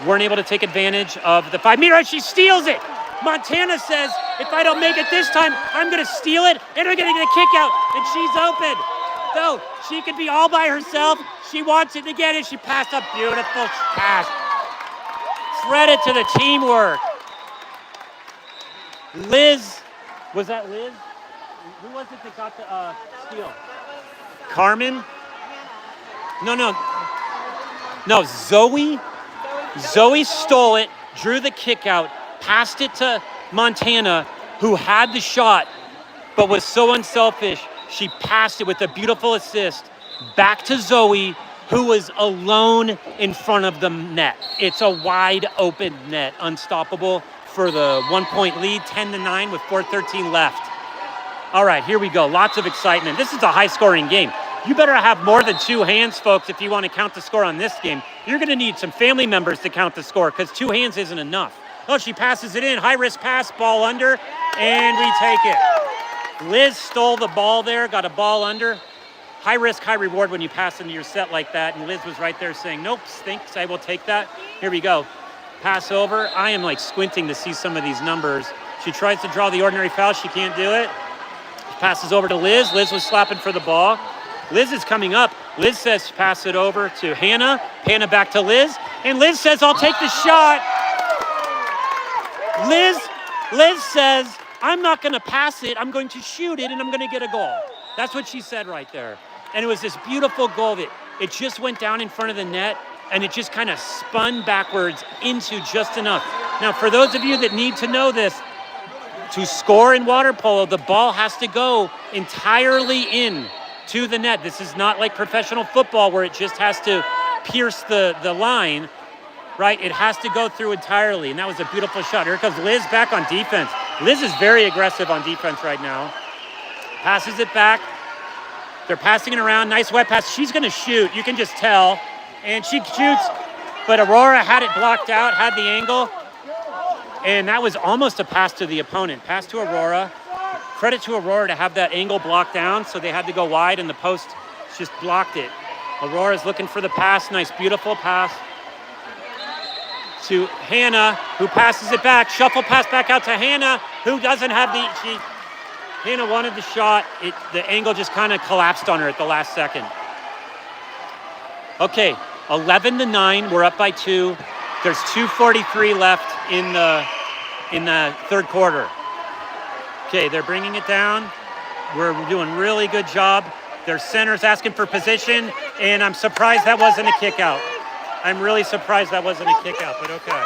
Weren't able to take advantage of the 5-meter, and she steals it. Montana says, if I don't make it this time, I'm going to steal it, and I'm going to get a kick out, and she's open. So she could be all by herself. She wants it again, and she passed a beautiful pass. Credit to the teamwork. Liz, was that Liz? Who was it that got the steal? Carmen? No, Zoe. Zoe stole it, drew the kick out, passed it to Montana, who had the shot, but was so unselfish. She passed it with a beautiful assist back to Zoe, who was alone in front of the net. It's a wide open net, unstoppable for the 1-point lead, 10-9 with 4:13 left. All right, here we go. Lots of excitement. This is a high-scoring game. You better have more than 2 hands, folks, if you want to count the score on this game. You're going to need some family members to count the score because 2 hands isn't enough. Oh, she passes it in. High-risk pass, ball under, and we take it. Liz stole the ball there, got a ball under. High risk, high reward when you pass into your set like that. And Liz was right there saying, nope, thanks, I will take that. Here we go. Pass over. I am like squinting to see some of these numbers. She tries to draw the ordinary foul. She can't do it. Passes over to Liz. Liz was slapping for the ball. Liz is coming up. Liz says pass it over to Hannah. Hannah back to Liz. And Liz says, I'll take the shot. Liz says, I'm not going to pass it. I'm going to shoot it, and I'm going to get a goal. That's what she said right there. And it was this beautiful goal that it just went down in front of the net, and it just kind of spun backwards into just enough. Now, for those of you that need to know this, to score in water polo, the ball has to go entirely in to the net. This is not like professional football where it just has to pierce the line, right? It has to go through entirely, and that was a beautiful shot. Here comes Liz back on defense. Liz is very aggressive on defense right now. Passes it back. They're passing it around. Nice wet pass. She's going to shoot. You can just tell. And she shoots, but Aurora had it blocked out, had the angle, and that was almost a pass to the opponent. Pass to Aurora. Credit to Aurora to have that angle blocked down, so they had to go wide, and the post just blocked it. Aurora's looking for the pass. Nice, beautiful pass to Hannah, who passes it back. Shuffle pass back out to Hannah, who doesn't have Hannah wanted the shot. The angle just kind of collapsed on her at the last second. Okay, 11-9. We're up by 2. There's 2:43 left in the third quarter. Okay, they're bringing it down. We're doing really good job. Their center's asking for position, and I'm surprised that wasn't a kick out. I'm really surprised that wasn't a kick out, but okay.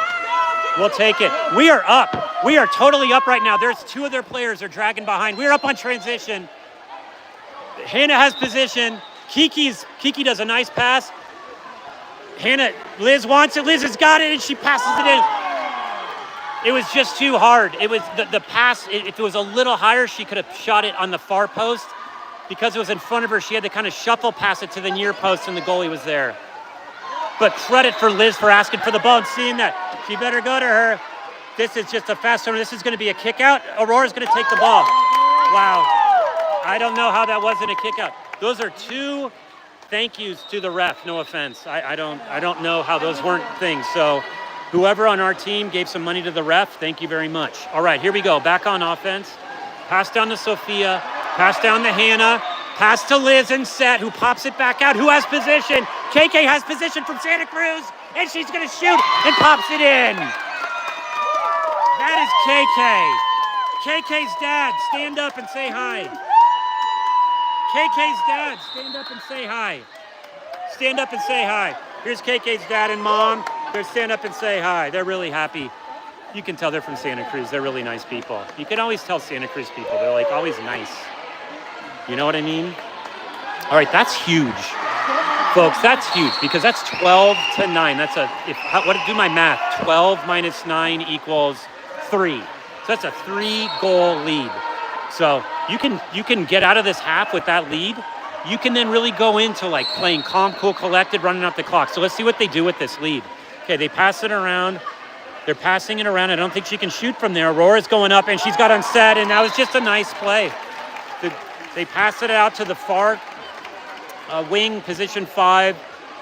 We'll take it. We are up. We are totally up right now. There's 2 of their players are dragging behind. We're up on transition. Hannah has position. Kiki does a nice pass. Liz wants it. Liz has got it, and she passes it in. It was just too hard. It was the pass. If it was a little higher, she could have shot it on the far post. Because it was in front of her, she had to kind of shuffle pass it to the near post, and the goalie was there. But credit for Liz for asking for the ball and seeing that. She better go to her. This is just a fast one. This is going to be a kick out. Aurora's going to take the ball. Wow. I don't know how that wasn't a kick out. Those are 2 thank yous to the ref. No offense. I don't know how those weren't things. So whoever on our team gave some money to the ref, thank you very much. All right, here we go. Back on offense. Pass down to Sophia. Pass down to Hannah. Pass to Liz and set, who pops it back out. Who has position? KK has position from Santa Cruz, and she's going to shoot and pops it in. That is KK. KK's dad, stand up and say hi. KK's dad, stand up and say hi. Stand up and say hi. Here's KK's dad and mom. They're stand up and say hi. They're really happy. You can tell they're from Santa Cruz. They're really nice people. You can always tell Santa Cruz people. They're like always nice. You know what I mean? All right, that's huge. Folks, that's huge because that's 12-9. That's do my math. 12 minus 9 equals 3. So that's a 3-goal lead. So you can get out of this half with that lead. You can then really go into like playing calm, cool, collected, running out the clock. So let's see what they do with this lead. Okay, they pass it around. They're passing it around. I don't think she can shoot from there. Aurora's going up, and she's got unset, and that was just a nice play. They pass it out to the far wing, position 5.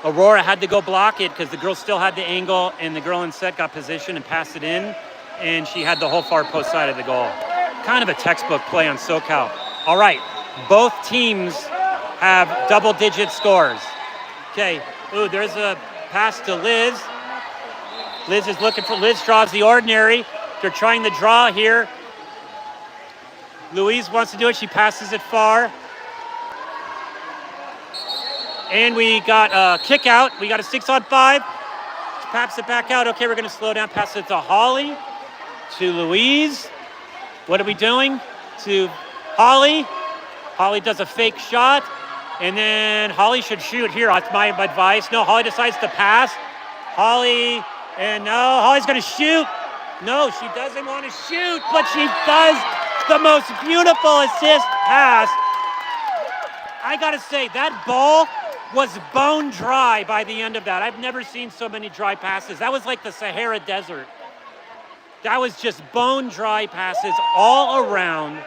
Aurora had to go block it because the girl still had the angle, and the girl in set got position and passed it in, and she had the whole far post side of the goal. Kind of a textbook play on SoCal. All right, both teams have double-digit scores. Okay, ooh, there's a pass to Liz. Liz is looking for, Liz draws the ordinary. They're trying to draw here. Louise wants to do it. She passes it far. And we got a kick out. We got a 6-on-5. She pops it back out. Okay, we're going to slow down. Pass it to Holly. To Louise. What are we doing? To Holly. Holly does a fake shot. And then Holly should shoot here. That's my advice. No, Holly decides to pass. Holly, and no, Holly's going to shoot. No, she doesn't want to shoot, but she does the most beautiful assist pass. I got to say, that ball was bone dry by the end of that. I've never seen so many dry passes. That was like the Sahara Desert. That was just bone dry passes all around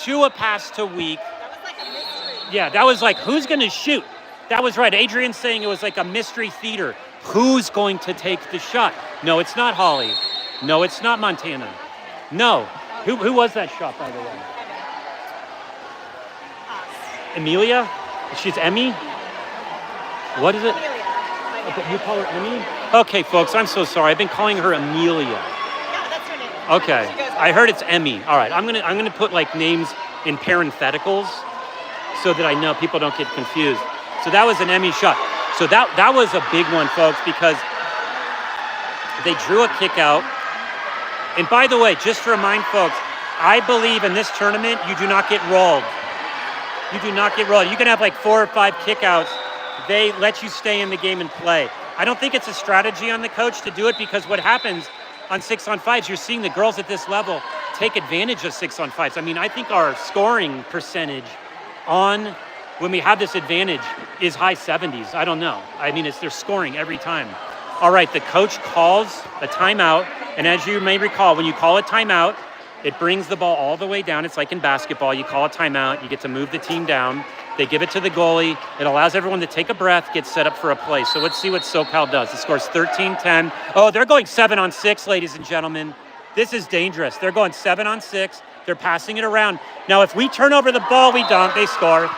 to a pass to weak. That was like a mystery. Yeah, that was like, who's going to shoot? That was right. Adrian's saying it was like a mystery theater. Who's going to take the shot? No, it's not Holly. No, it's not Montana. No. Who was that shot, by the way? Emilia? She's Emmy? What is it? Amelia. Okay, you call her Emmy? Okay, folks, I'm so sorry. I've been calling her Amelia. Yeah, that's her name. Okay, She goes by I heard it's Emmy. All right, I'm gonna put like names in parentheticals so that I know people don't get confused. So that was an Emmy shot. So that was a big one, folks, because they drew a kick out. And by the way, just to remind folks, I believe in this tournament you do not get rolled. You do not get rolled. You can have like 4 or 5 kickouts. They let you stay in the game and play. I don't think it's a strategy on the coach to do it, because what happens on 6-on-5s, you're seeing the girls at this level take advantage of 6-on-5s. I mean, I think our scoring percentage on when we have this advantage is high 70s. I don't know. I mean, they're scoring every time. All right, the coach calls a timeout. And as you may recall, when you call a timeout, it brings the ball all the way down. It's like in basketball. You call a timeout. You get to move the team down. They give it to the goalie. It allows everyone to take a breath, get set up for a play. So let's see what SoCal does. The score's 13-10. Oh, they're going 7-on-6, ladies and gentlemen. This is dangerous. They're going 7-on-6. They're passing it around. Now, if we turn over the ball, we don't. They score.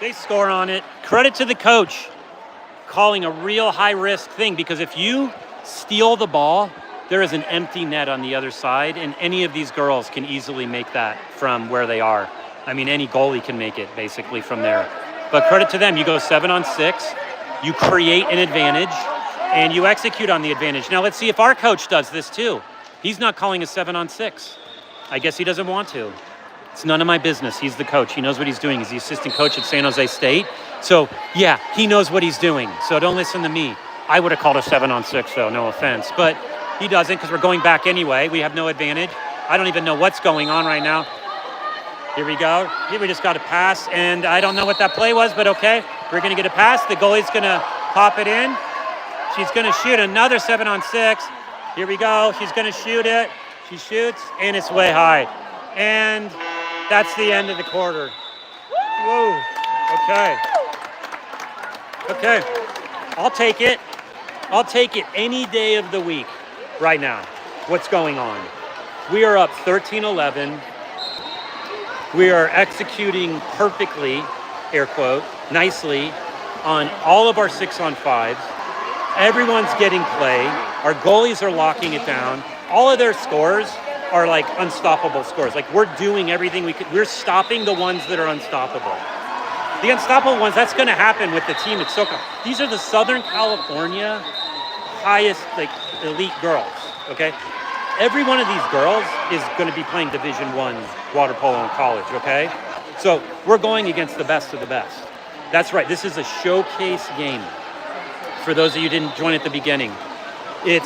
They score on it. Credit to the coach calling a real high-risk thing, because if you steal the ball, there is an empty net on the other side, and any of these girls can easily make that from where they are. I mean, any goalie can make it basically from there. But credit to them. You go 7-on-6, you create an advantage, and you execute on the advantage. Now let's see if our coach does this too. He's not calling a 7-on-6. I guess he doesn't want to. It's none of my business. He's the coach. He knows what he's doing. He's the assistant coach at San Jose State. So yeah, he knows what he's doing. So don't listen to me. I would have called a 7-on-6 though, no offense. But he doesn't, because we're going back anyway. We have no advantage. I don't even know what's going on right now. Here we go. Here we just got a pass, and I don't know what that play was, but okay. We're gonna get a pass. The goalie's gonna pop it in. She's gonna shoot another 7-on-6. Here we go. She's gonna shoot it. She shoots, and it's way high. And that's the end of the quarter. Whoa. Okay. Okay. I'll take it. I'll take it any day of the week right now. What's going on? We are up 13-11. We are executing perfectly, air quote, nicely on all of our 6-on-5s. Everyone's getting play. Our goalies are locking it down. All of their scores are like unstoppable scores. Like, we're doing everything we could. We're stopping the ones that are unstoppable. The unstoppable ones, that's going to happen with the team at SoCal. These are the Southern California highest, like, elite girls, okay? Every one of these girls is going to be playing Division I water polo in college, okay? So we're going against the best of the best. That's right. This is a showcase game. For those of you who didn't join at the beginning, the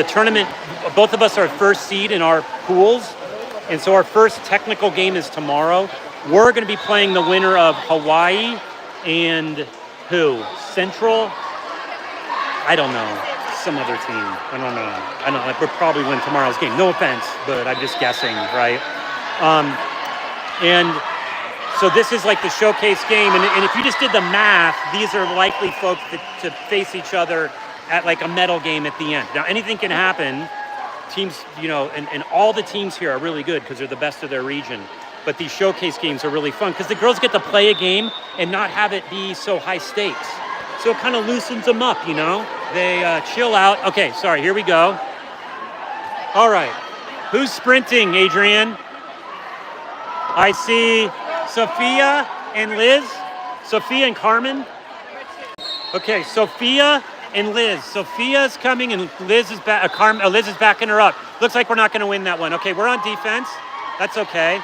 tournament. Both of us are first seed in our pools, and so our first technical game is tomorrow. We're going to be playing the winner of Hawaii and who? Central? I don't know. Some other team. I don't know. We'll probably win tomorrow's game. No offense, but I'm just guessing, right? And so this is like the showcase game. And if you just did the math, these are likely folks to face each other at like a medal game at the end. Now, anything can happen. Teams, and all the teams here are really good because they're the best of their region. But these showcase games are really fun because the girls get to play a game and not have it be so high stakes. So it kind of loosens them up, They chill out. Okay, sorry, here we go. All right. Who's sprinting, Adrian? I see Sophia and Liz. Sophia and Carmen. Okay, Sophia and Liz. Sophia's coming and Liz is back. Liz is backing her up. Looks like we're not going to win that one. Okay, we're on defense. That's okay.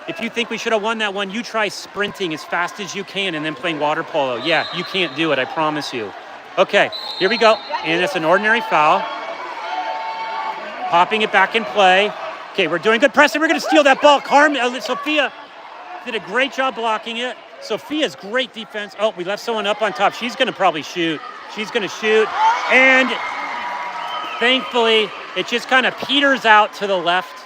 If you think we should have won that one, you try sprinting as fast as you can and then playing water polo. Yeah, you can't do it, I promise you. Okay, here we go. And it's an ordinary foul. Popping it back in play. Okay, we're doing good pressing. We're going to steal that ball. Sophia did a great job blocking it. Sophia's great defense. Oh, we left someone up on top. She's going to probably shoot. She's going to shoot. And thankfully, it just kind of peters out to the left.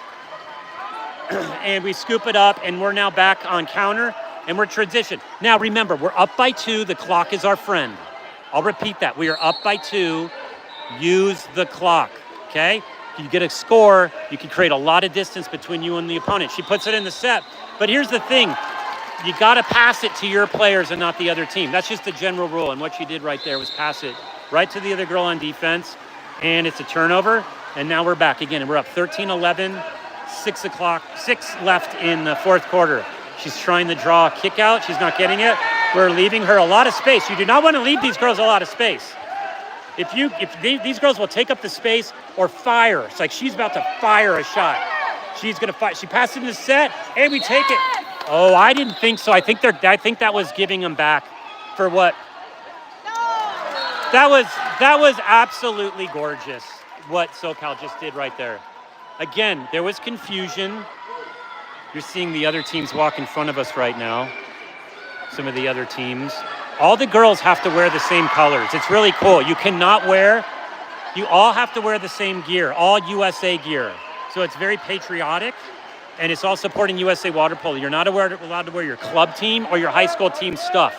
And we scoop it up, and we're now back on counter, and we're transition. Now, remember, we're up by 2. The clock is our friend. I'll repeat that. We are up by 2. Use the clock, okay? You get a score, you can create a lot of distance between you and the opponent. She puts it in the set. But here's the thing. You got to pass it to your players and not the other team. That's just the general rule. And what she did right there was pass it right to the other girl on defense. And it's a turnover. And now we're back again. And we're up 13-11, 6 left in the fourth quarter. She's trying to draw a kick out. She's not getting it. We're leaving her a lot of space. You do not want to leave these girls a lot of space. These girls will take up the space or fire. It's like she's about to fire a shot. She's gonna fire. She passes in the set, and we take it. Oh, I didn't think so. I think that was giving them back for what? That was absolutely gorgeous what SoCal just did right there. Again, there was confusion. You're seeing the other teams walk in front of us right now. Some of the other teams. All the girls have to wear the same colors. It's really cool. You all have to wear the same gear, all USA gear. So it's very patriotic, and it's all supporting USA Water Polo. You're not allowed to wear your club team or your high school team stuff.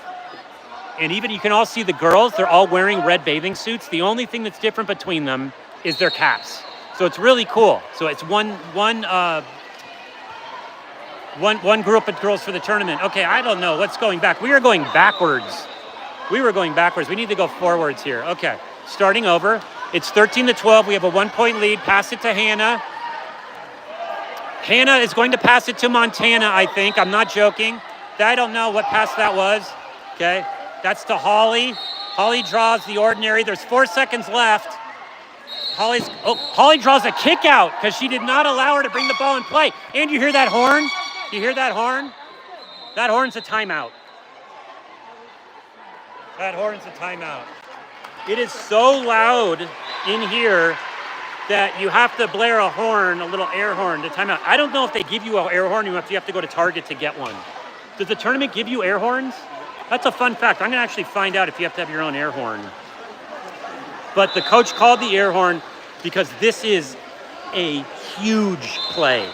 And even you can all see the girls, they're all wearing red bathing suits. The only thing that's different between them is their caps. So it's really cool. So it's one group of girls for the tournament. Okay, I don't know what's going back. We are going backwards. We need to go forwards here. Okay, starting over. It's 13-12. We have a 1-point lead. Pass it to Hannah. Hannah is going to pass it to Montana, I think. I'm not joking. I don't know what pass that was. Okay, that's to Holly. Holly draws the ordinary. There's 4 seconds left. Holly draws a kick out because she did not allow her to bring the ball in play. And you hear that horn? You hear that horn? That horn's a timeout. That horn's a timeout. It is so loud in here that you have to blare a horn, a little air horn to timeout. I don't know if they give you an air horn. You have to go to Target to get one. Does the tournament give you air horns? That's a fun fact. I'm going to actually find out if you have to have your own air horn. But the coach called the air horn because this is a huge play.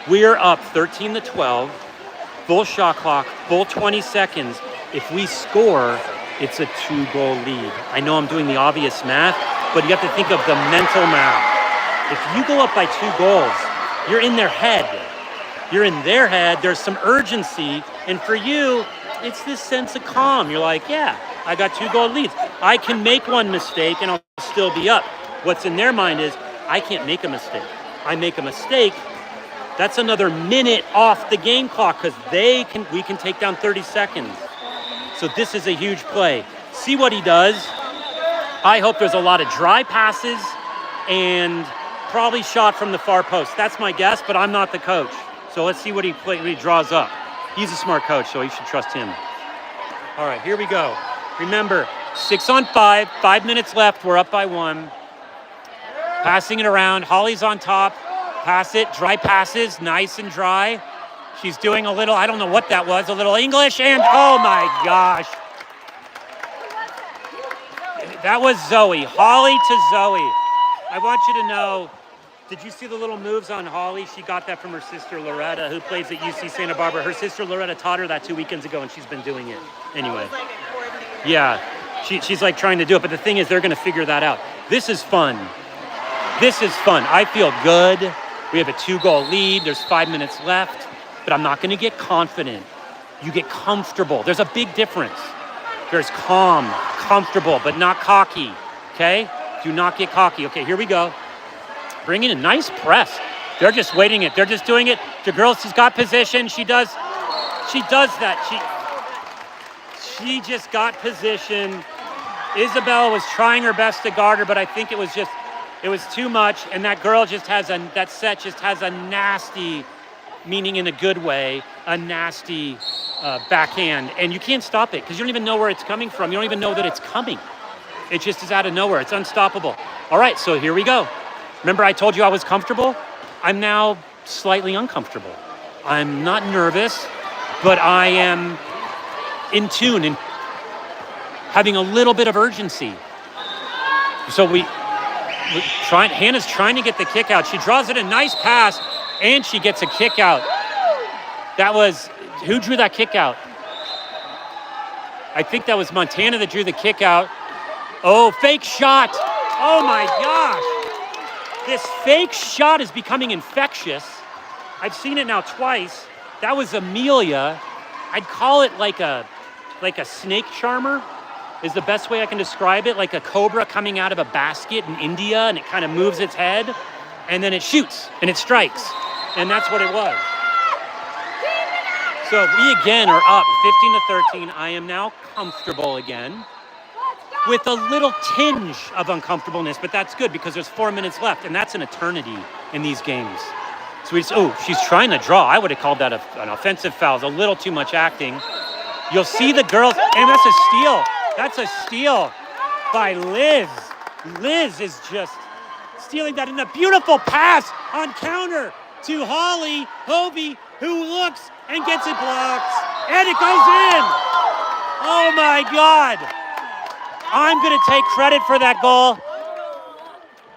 We're up 13-12, full shot clock, full 20 seconds. If we score, it's a 2-goal lead. I know I'm doing the obvious math, but you have to think of the mental math. If you go up by 2 goals, you're in their head. You're in their head. There's some urgency. And for you, it's this sense of calm. You're like, yeah, I got 2-goal leads. I can make one mistake and I'll still be up. What's in their mind is, I can't make a mistake. I make a mistake, that's another minute off the game clock because we can take down 30 seconds. So this is a huge play. See what he does. I hope there's a lot of dry passes and probably shot from the far post. That's my guess, but I'm not the coach. So let's see what he draws up. He's a smart coach, so you should trust him. All right, here we go. Remember, 6 on 5, 5 minutes left. We're up by 1. Passing it around. Holly's on top. Pass it. Dry passes. Nice and dry. She's doing a little, I don't know what that was, a little English, and oh my gosh. That was Zoe. Holly to Zoe. I want you to know, did you see the little moves on Holly? She got that from her sister Loretta, who plays at UC Santa Barbara. Her sister Loretta taught her that 2 weekends ago, and she's been doing it. Anyway. Yeah, she's like trying to do it, but the thing is, they're going to figure that out. This is fun. This is fun. I feel good. We have a 2-goal lead. There's 5 minutes left, but I'm not going to get confident. You get comfortable. There's a big difference. There's calm, comfortable, but not cocky, okay? Do not get cocky. Okay, here we go. Bring in a nice press. They're just waiting it. They're just doing it. The girl, she's got position. She does that. She just got position. Isabel was trying her best to guard her, but I think it was too much. And that girl that set just has a nasty, meaning in a good way, a nasty backhand. And you can't stop it because you don't even know where it's coming from. You don't even know that it's coming. It just is out of nowhere. It's unstoppable. All right, so here we go. Remember I told you I was comfortable? I'm now slightly uncomfortable. I'm not nervous, but I am in tune and having a little bit of urgency. So Hannah's trying to get the kick out. She draws it a nice pass, and she gets a kick out. Who drew that kick out? I think that was Montana that drew the kick out. Oh, fake shot. Oh my gosh. This fake shot is becoming infectious. I've seen it now twice. That was Amelia. I'd call it like a snake charmer is the best way I can describe it, like a cobra coming out of a basket in India, and it kind of moves its head, and then it shoots, and it strikes. And that's what it was. So we again are up 15-13. I am now comfortable again with a little tinge of uncomfortableness, but that's good because there's 4 minutes left, and that's an eternity in these games. So she's trying to draw. I would have called that an offensive foul. It's a little too much acting. You'll see the girls, and that's a steal. That's a steal by Liz. Liz is just stealing that in a beautiful pass on counter to Holly Hovey, who looks and gets it blocked, and it goes in. Oh my God. I'm going to take credit for that goal.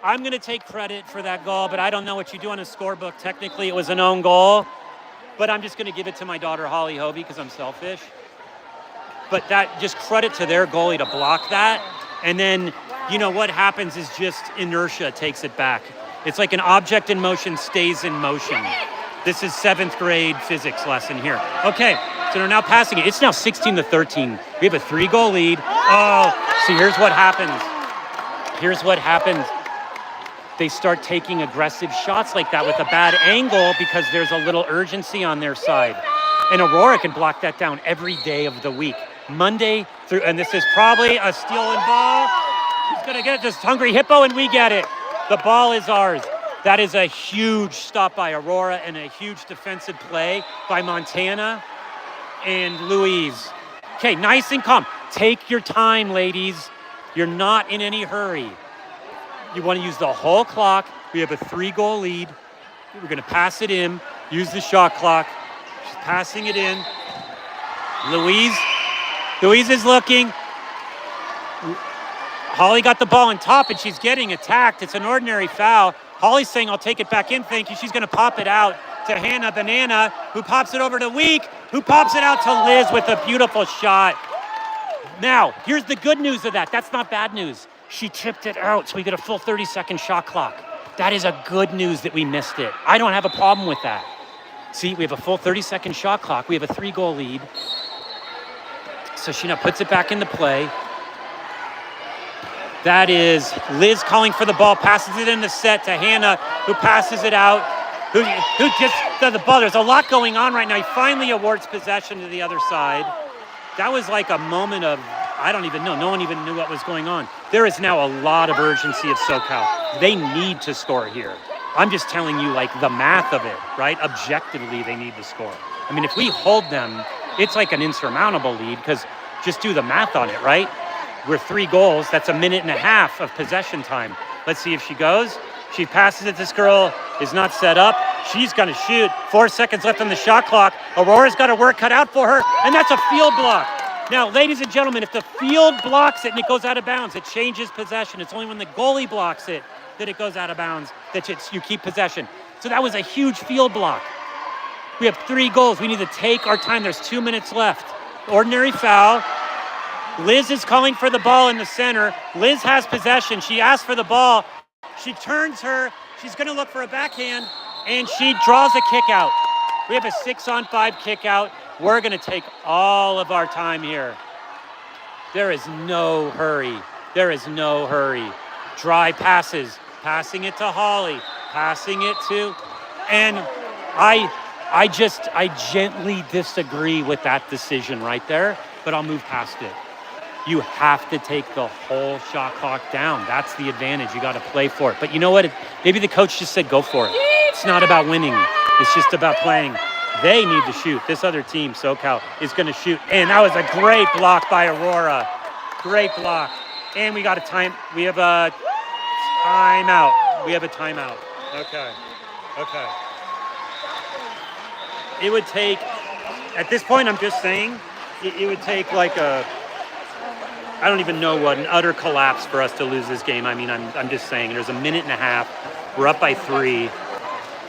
I'm going to take credit for that goal, but I don't know what you do on a scorebook. Technically, it was an own goal, but I'm just going to give it to my daughter, Holly Hovey, because I'm selfish. But that, just credit to their goalie to block that. And then, you know, what happens is just inertia takes it back. It's like an object in motion stays in motion. This is 7th grade physics lesson here. Okay, so they're now passing it. It's now 16-13. We have a 3-goal lead. Oh, see, here's what happens. Here's what happens. They start taking aggressive shots like that with a bad angle because there's a little urgency on their side. And Aurora can block that down every day of the week. Monday through, and this is probably a stealing ball. He's gonna get this hungry hippo, and we get it. The ball is ours. That is a huge stop by Aurora and a huge defensive play by Montana and Louise. Okay, nice and calm. Take your time, ladies. You're not in any hurry. You want to use the whole clock. We have a 3-goal lead. We're gonna pass it in, use the shot clock. She's passing it in. Louise is looking. Holly got the ball on top and she's getting attacked. It's an ordinary foul. Holly's saying, I'll take it back in, thank you. She's gonna pop it out to Hannah Banana, who pops it over to Week, who pops it out to Liz with a beautiful shot. Now, here's the good news of that. That's not bad news. She tipped it out, so we get a full 30-second shot clock. That is a good news that we missed it. I don't have a problem with that. See, we have a full 30-second shot clock. We have a 3-goal lead. So she now puts it back into play. That is Liz calling for the ball, passes it in the set to Hannah, who passes it out, who just does the ball. There's a lot going on right now. He finally awards possession to the other side. That was like a moment of, I don't even know. No one even knew what was going on. There is now a lot of urgency of SoCal. They need to score here. I'm just telling you, like, the math of it, right? Objectively, they need to score. I mean, if we hold them, it's like an insurmountable lead because just do the math on it, right? We're 3 goals. That's a minute and a half of possession time. Let's see if she goes. She passes it. This girl is not set up. She's going to shoot. 4 seconds left on the shot clock. Aurora's got her work cut out for her, and that's a field block. Now, ladies and gentlemen, if the field blocks it and it goes out of bounds, it changes possession. It's only when the goalie blocks it that it goes out of bounds that you keep possession. So that was a huge field block. We have 3 goals. We need to take our time. There's 2 minutes left. Ordinary foul. Liz is calling for the ball in the center. Liz has possession. She asks for the ball. She turns her. She's going to look for a backhand, and she draws a kick out. We have a 6-on-5 kick out. We're going to take all of our time here. There is no hurry. There is no hurry. Dry passes. Passing it to Holly. Passing it to... And I gently disagree with that decision right there, but I'll move past it. You have to take the whole shot clock down. That's the advantage. You got to play for it. But you know what? Maybe the coach just said, go for it. It's not about winning. It's just about playing. They need to shoot. This other team, SoCal, is going to shoot. And that was a great block by Aurora. Great block. And we got a time. We have a timeout. We have a timeout. Okay. It would take, at this point, I'm just saying, it would take like I don't even know what, an utter collapse for us to lose this game. I mean, I'm just saying, there's a minute and a half. We're up by 3.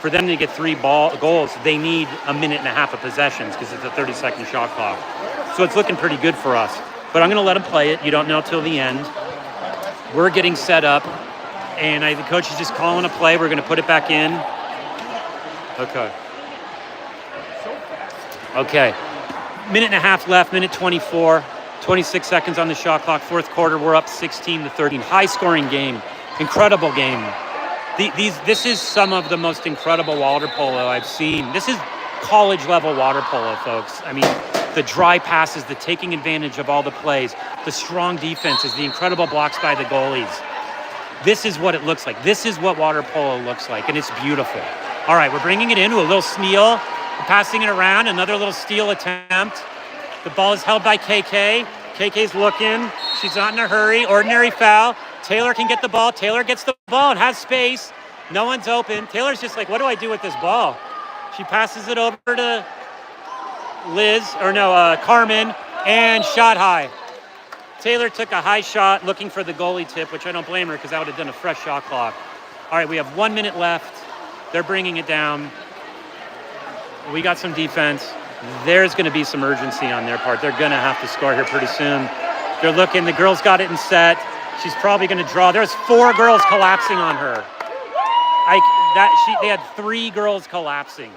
For them to get 3 goals, they need a minute and a half of possessions because it's a 30-second shot clock. So it's looking pretty good for us. But I'm going to let them play it. You don't know till the end. We're getting set up. And the coach is just calling a play. We're going to put it back in. Okay. Okay. Minute and a half left, minute 24. 26 seconds on the shot clock. Fourth quarter, we're up 16-13. High-scoring game. Incredible game. This is some of the most incredible water polo I've seen. This is college-level water polo, folks. I mean, the dry passes, the taking advantage of all the plays, the strong defenses, the incredible blocks by the goalies. This is what it looks like. This is what water polo looks like, and it's beautiful. All right, we're bringing it into a little steal. We're passing it around, another little steal attempt. The ball is held by KK. KK's looking. She's not in a hurry. Ordinary foul. Taylor can get the ball. Taylor gets the ball and has space. No one's open. Taylor's just like, what do I do with this ball? She passes it over to Carmen, and shot high. Taylor took a high shot looking for the goalie tip, which I don't blame her because that would have done a fresh shot clock. All right, we have 1 minute left. They're bringing it down. We got some defense. There's going to be some urgency on their part. They're going to have to score here pretty soon. They're looking. The girl's got it in set. She's probably going to draw. There's 4 girls collapsing on her. They had 3 girls collapsing.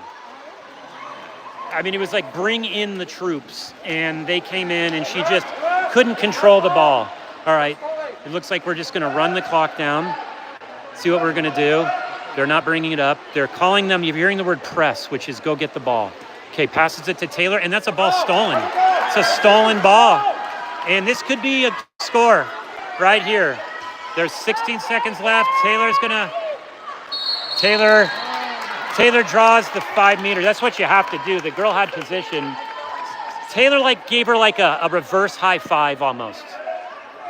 I mean, it was like bring in the troops, and they came in, and she just couldn't control the ball. All right, it looks like we're just going to run the clock down, see what we're going to do. They're not bringing it up. They're calling them, you're hearing the word press, which is go get the ball. Okay, passes it to Taylor, and that's a ball stolen. It's a stolen ball. And this could be a score right here. There's 16 seconds left. Taylor draws the 5 meter. That's what you have to do. The girl had position. Taylor gave her a reverse high five almost.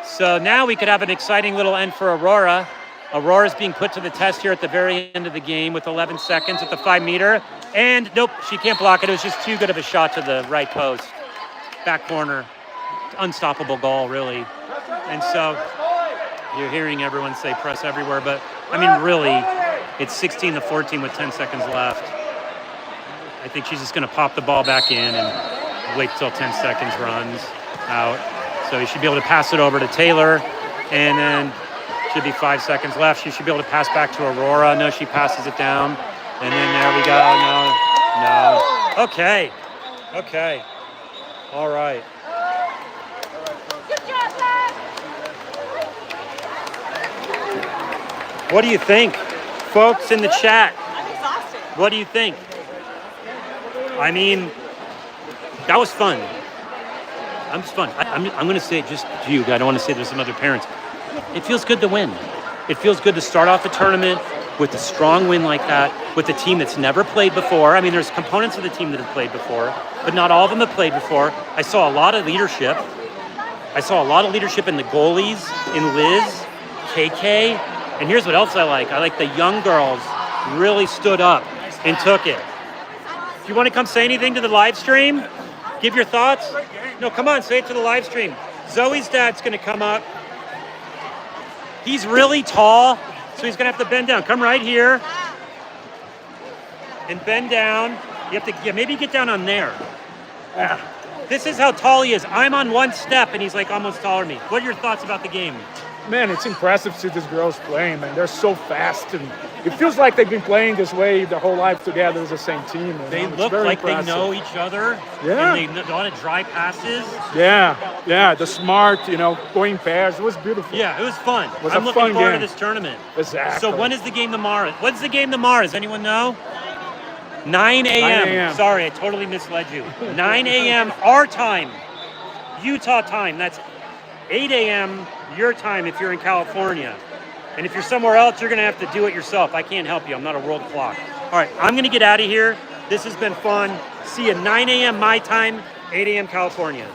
So now we could have an exciting little end for Aurora. Aurora's being put to the test here at the very end of the game with 11 seconds at the 5 meter. And nope, she can't block it. It was just too good of a shot to the right post. Back corner. Unstoppable goal, really. And so you're hearing everyone say press everywhere, but I mean, really, it's 16-14 with 10 seconds left. I think she's just going to pop the ball back in and wait till 10 seconds runs out. So you should be able to pass it over to Taylor, and then should be 5 seconds left. She should be able to pass back to Aurora. No, she passes it down, and then there we go. No. Okay. All right. What do you think, folks in the chat? I'm exhausted. What do you think? I mean, that was fun. I'm going to say it just to you. I don't want to say there's some other parents. It feels good to win. It feels good to start off the tournament with a strong win like that, with a team that's never played before. I mean, there's components of the team that have played before, but not all of them have played before. I saw a lot of leadership. I saw a lot of leadership in the goalies, in Liz, KK. And here's what else I like. I like the young girls really stood up and took it. If you want to come say anything to the live stream, give your thoughts. No, come on, say it to the live stream. Zoe's dad's going to come up. He's really tall, so he's going to have to bend down. Come right here and bend down. You have to maybe get down on there. This is how tall he is. I'm on one step, and he's almost taller than me. What are your thoughts about the game? Man, it's impressive to see these girls playing, man. They're so fast, and it feels like they've been playing this way their whole life together as the same team. They look like impressive. They know each other. Yeah. And they know how to dry passes. Yeah. The smart, going pairs. It was beautiful. Yeah, it was fun. I'm looking forward to this tournament. Exactly. So when is the game tomorrow? When's the game tomorrow? Does anyone know? 9 a.m. Sorry, I totally misled you. 9 a.m. our time, Utah time. That's 8 a.m. your time if you're in California. And if you're somewhere else, you're going to have to do it yourself. I can't help you. I'm not a world clock. All right, I'm going to get out of here. This has been fun. See you 9 a.m. my time, 8 a.m. California.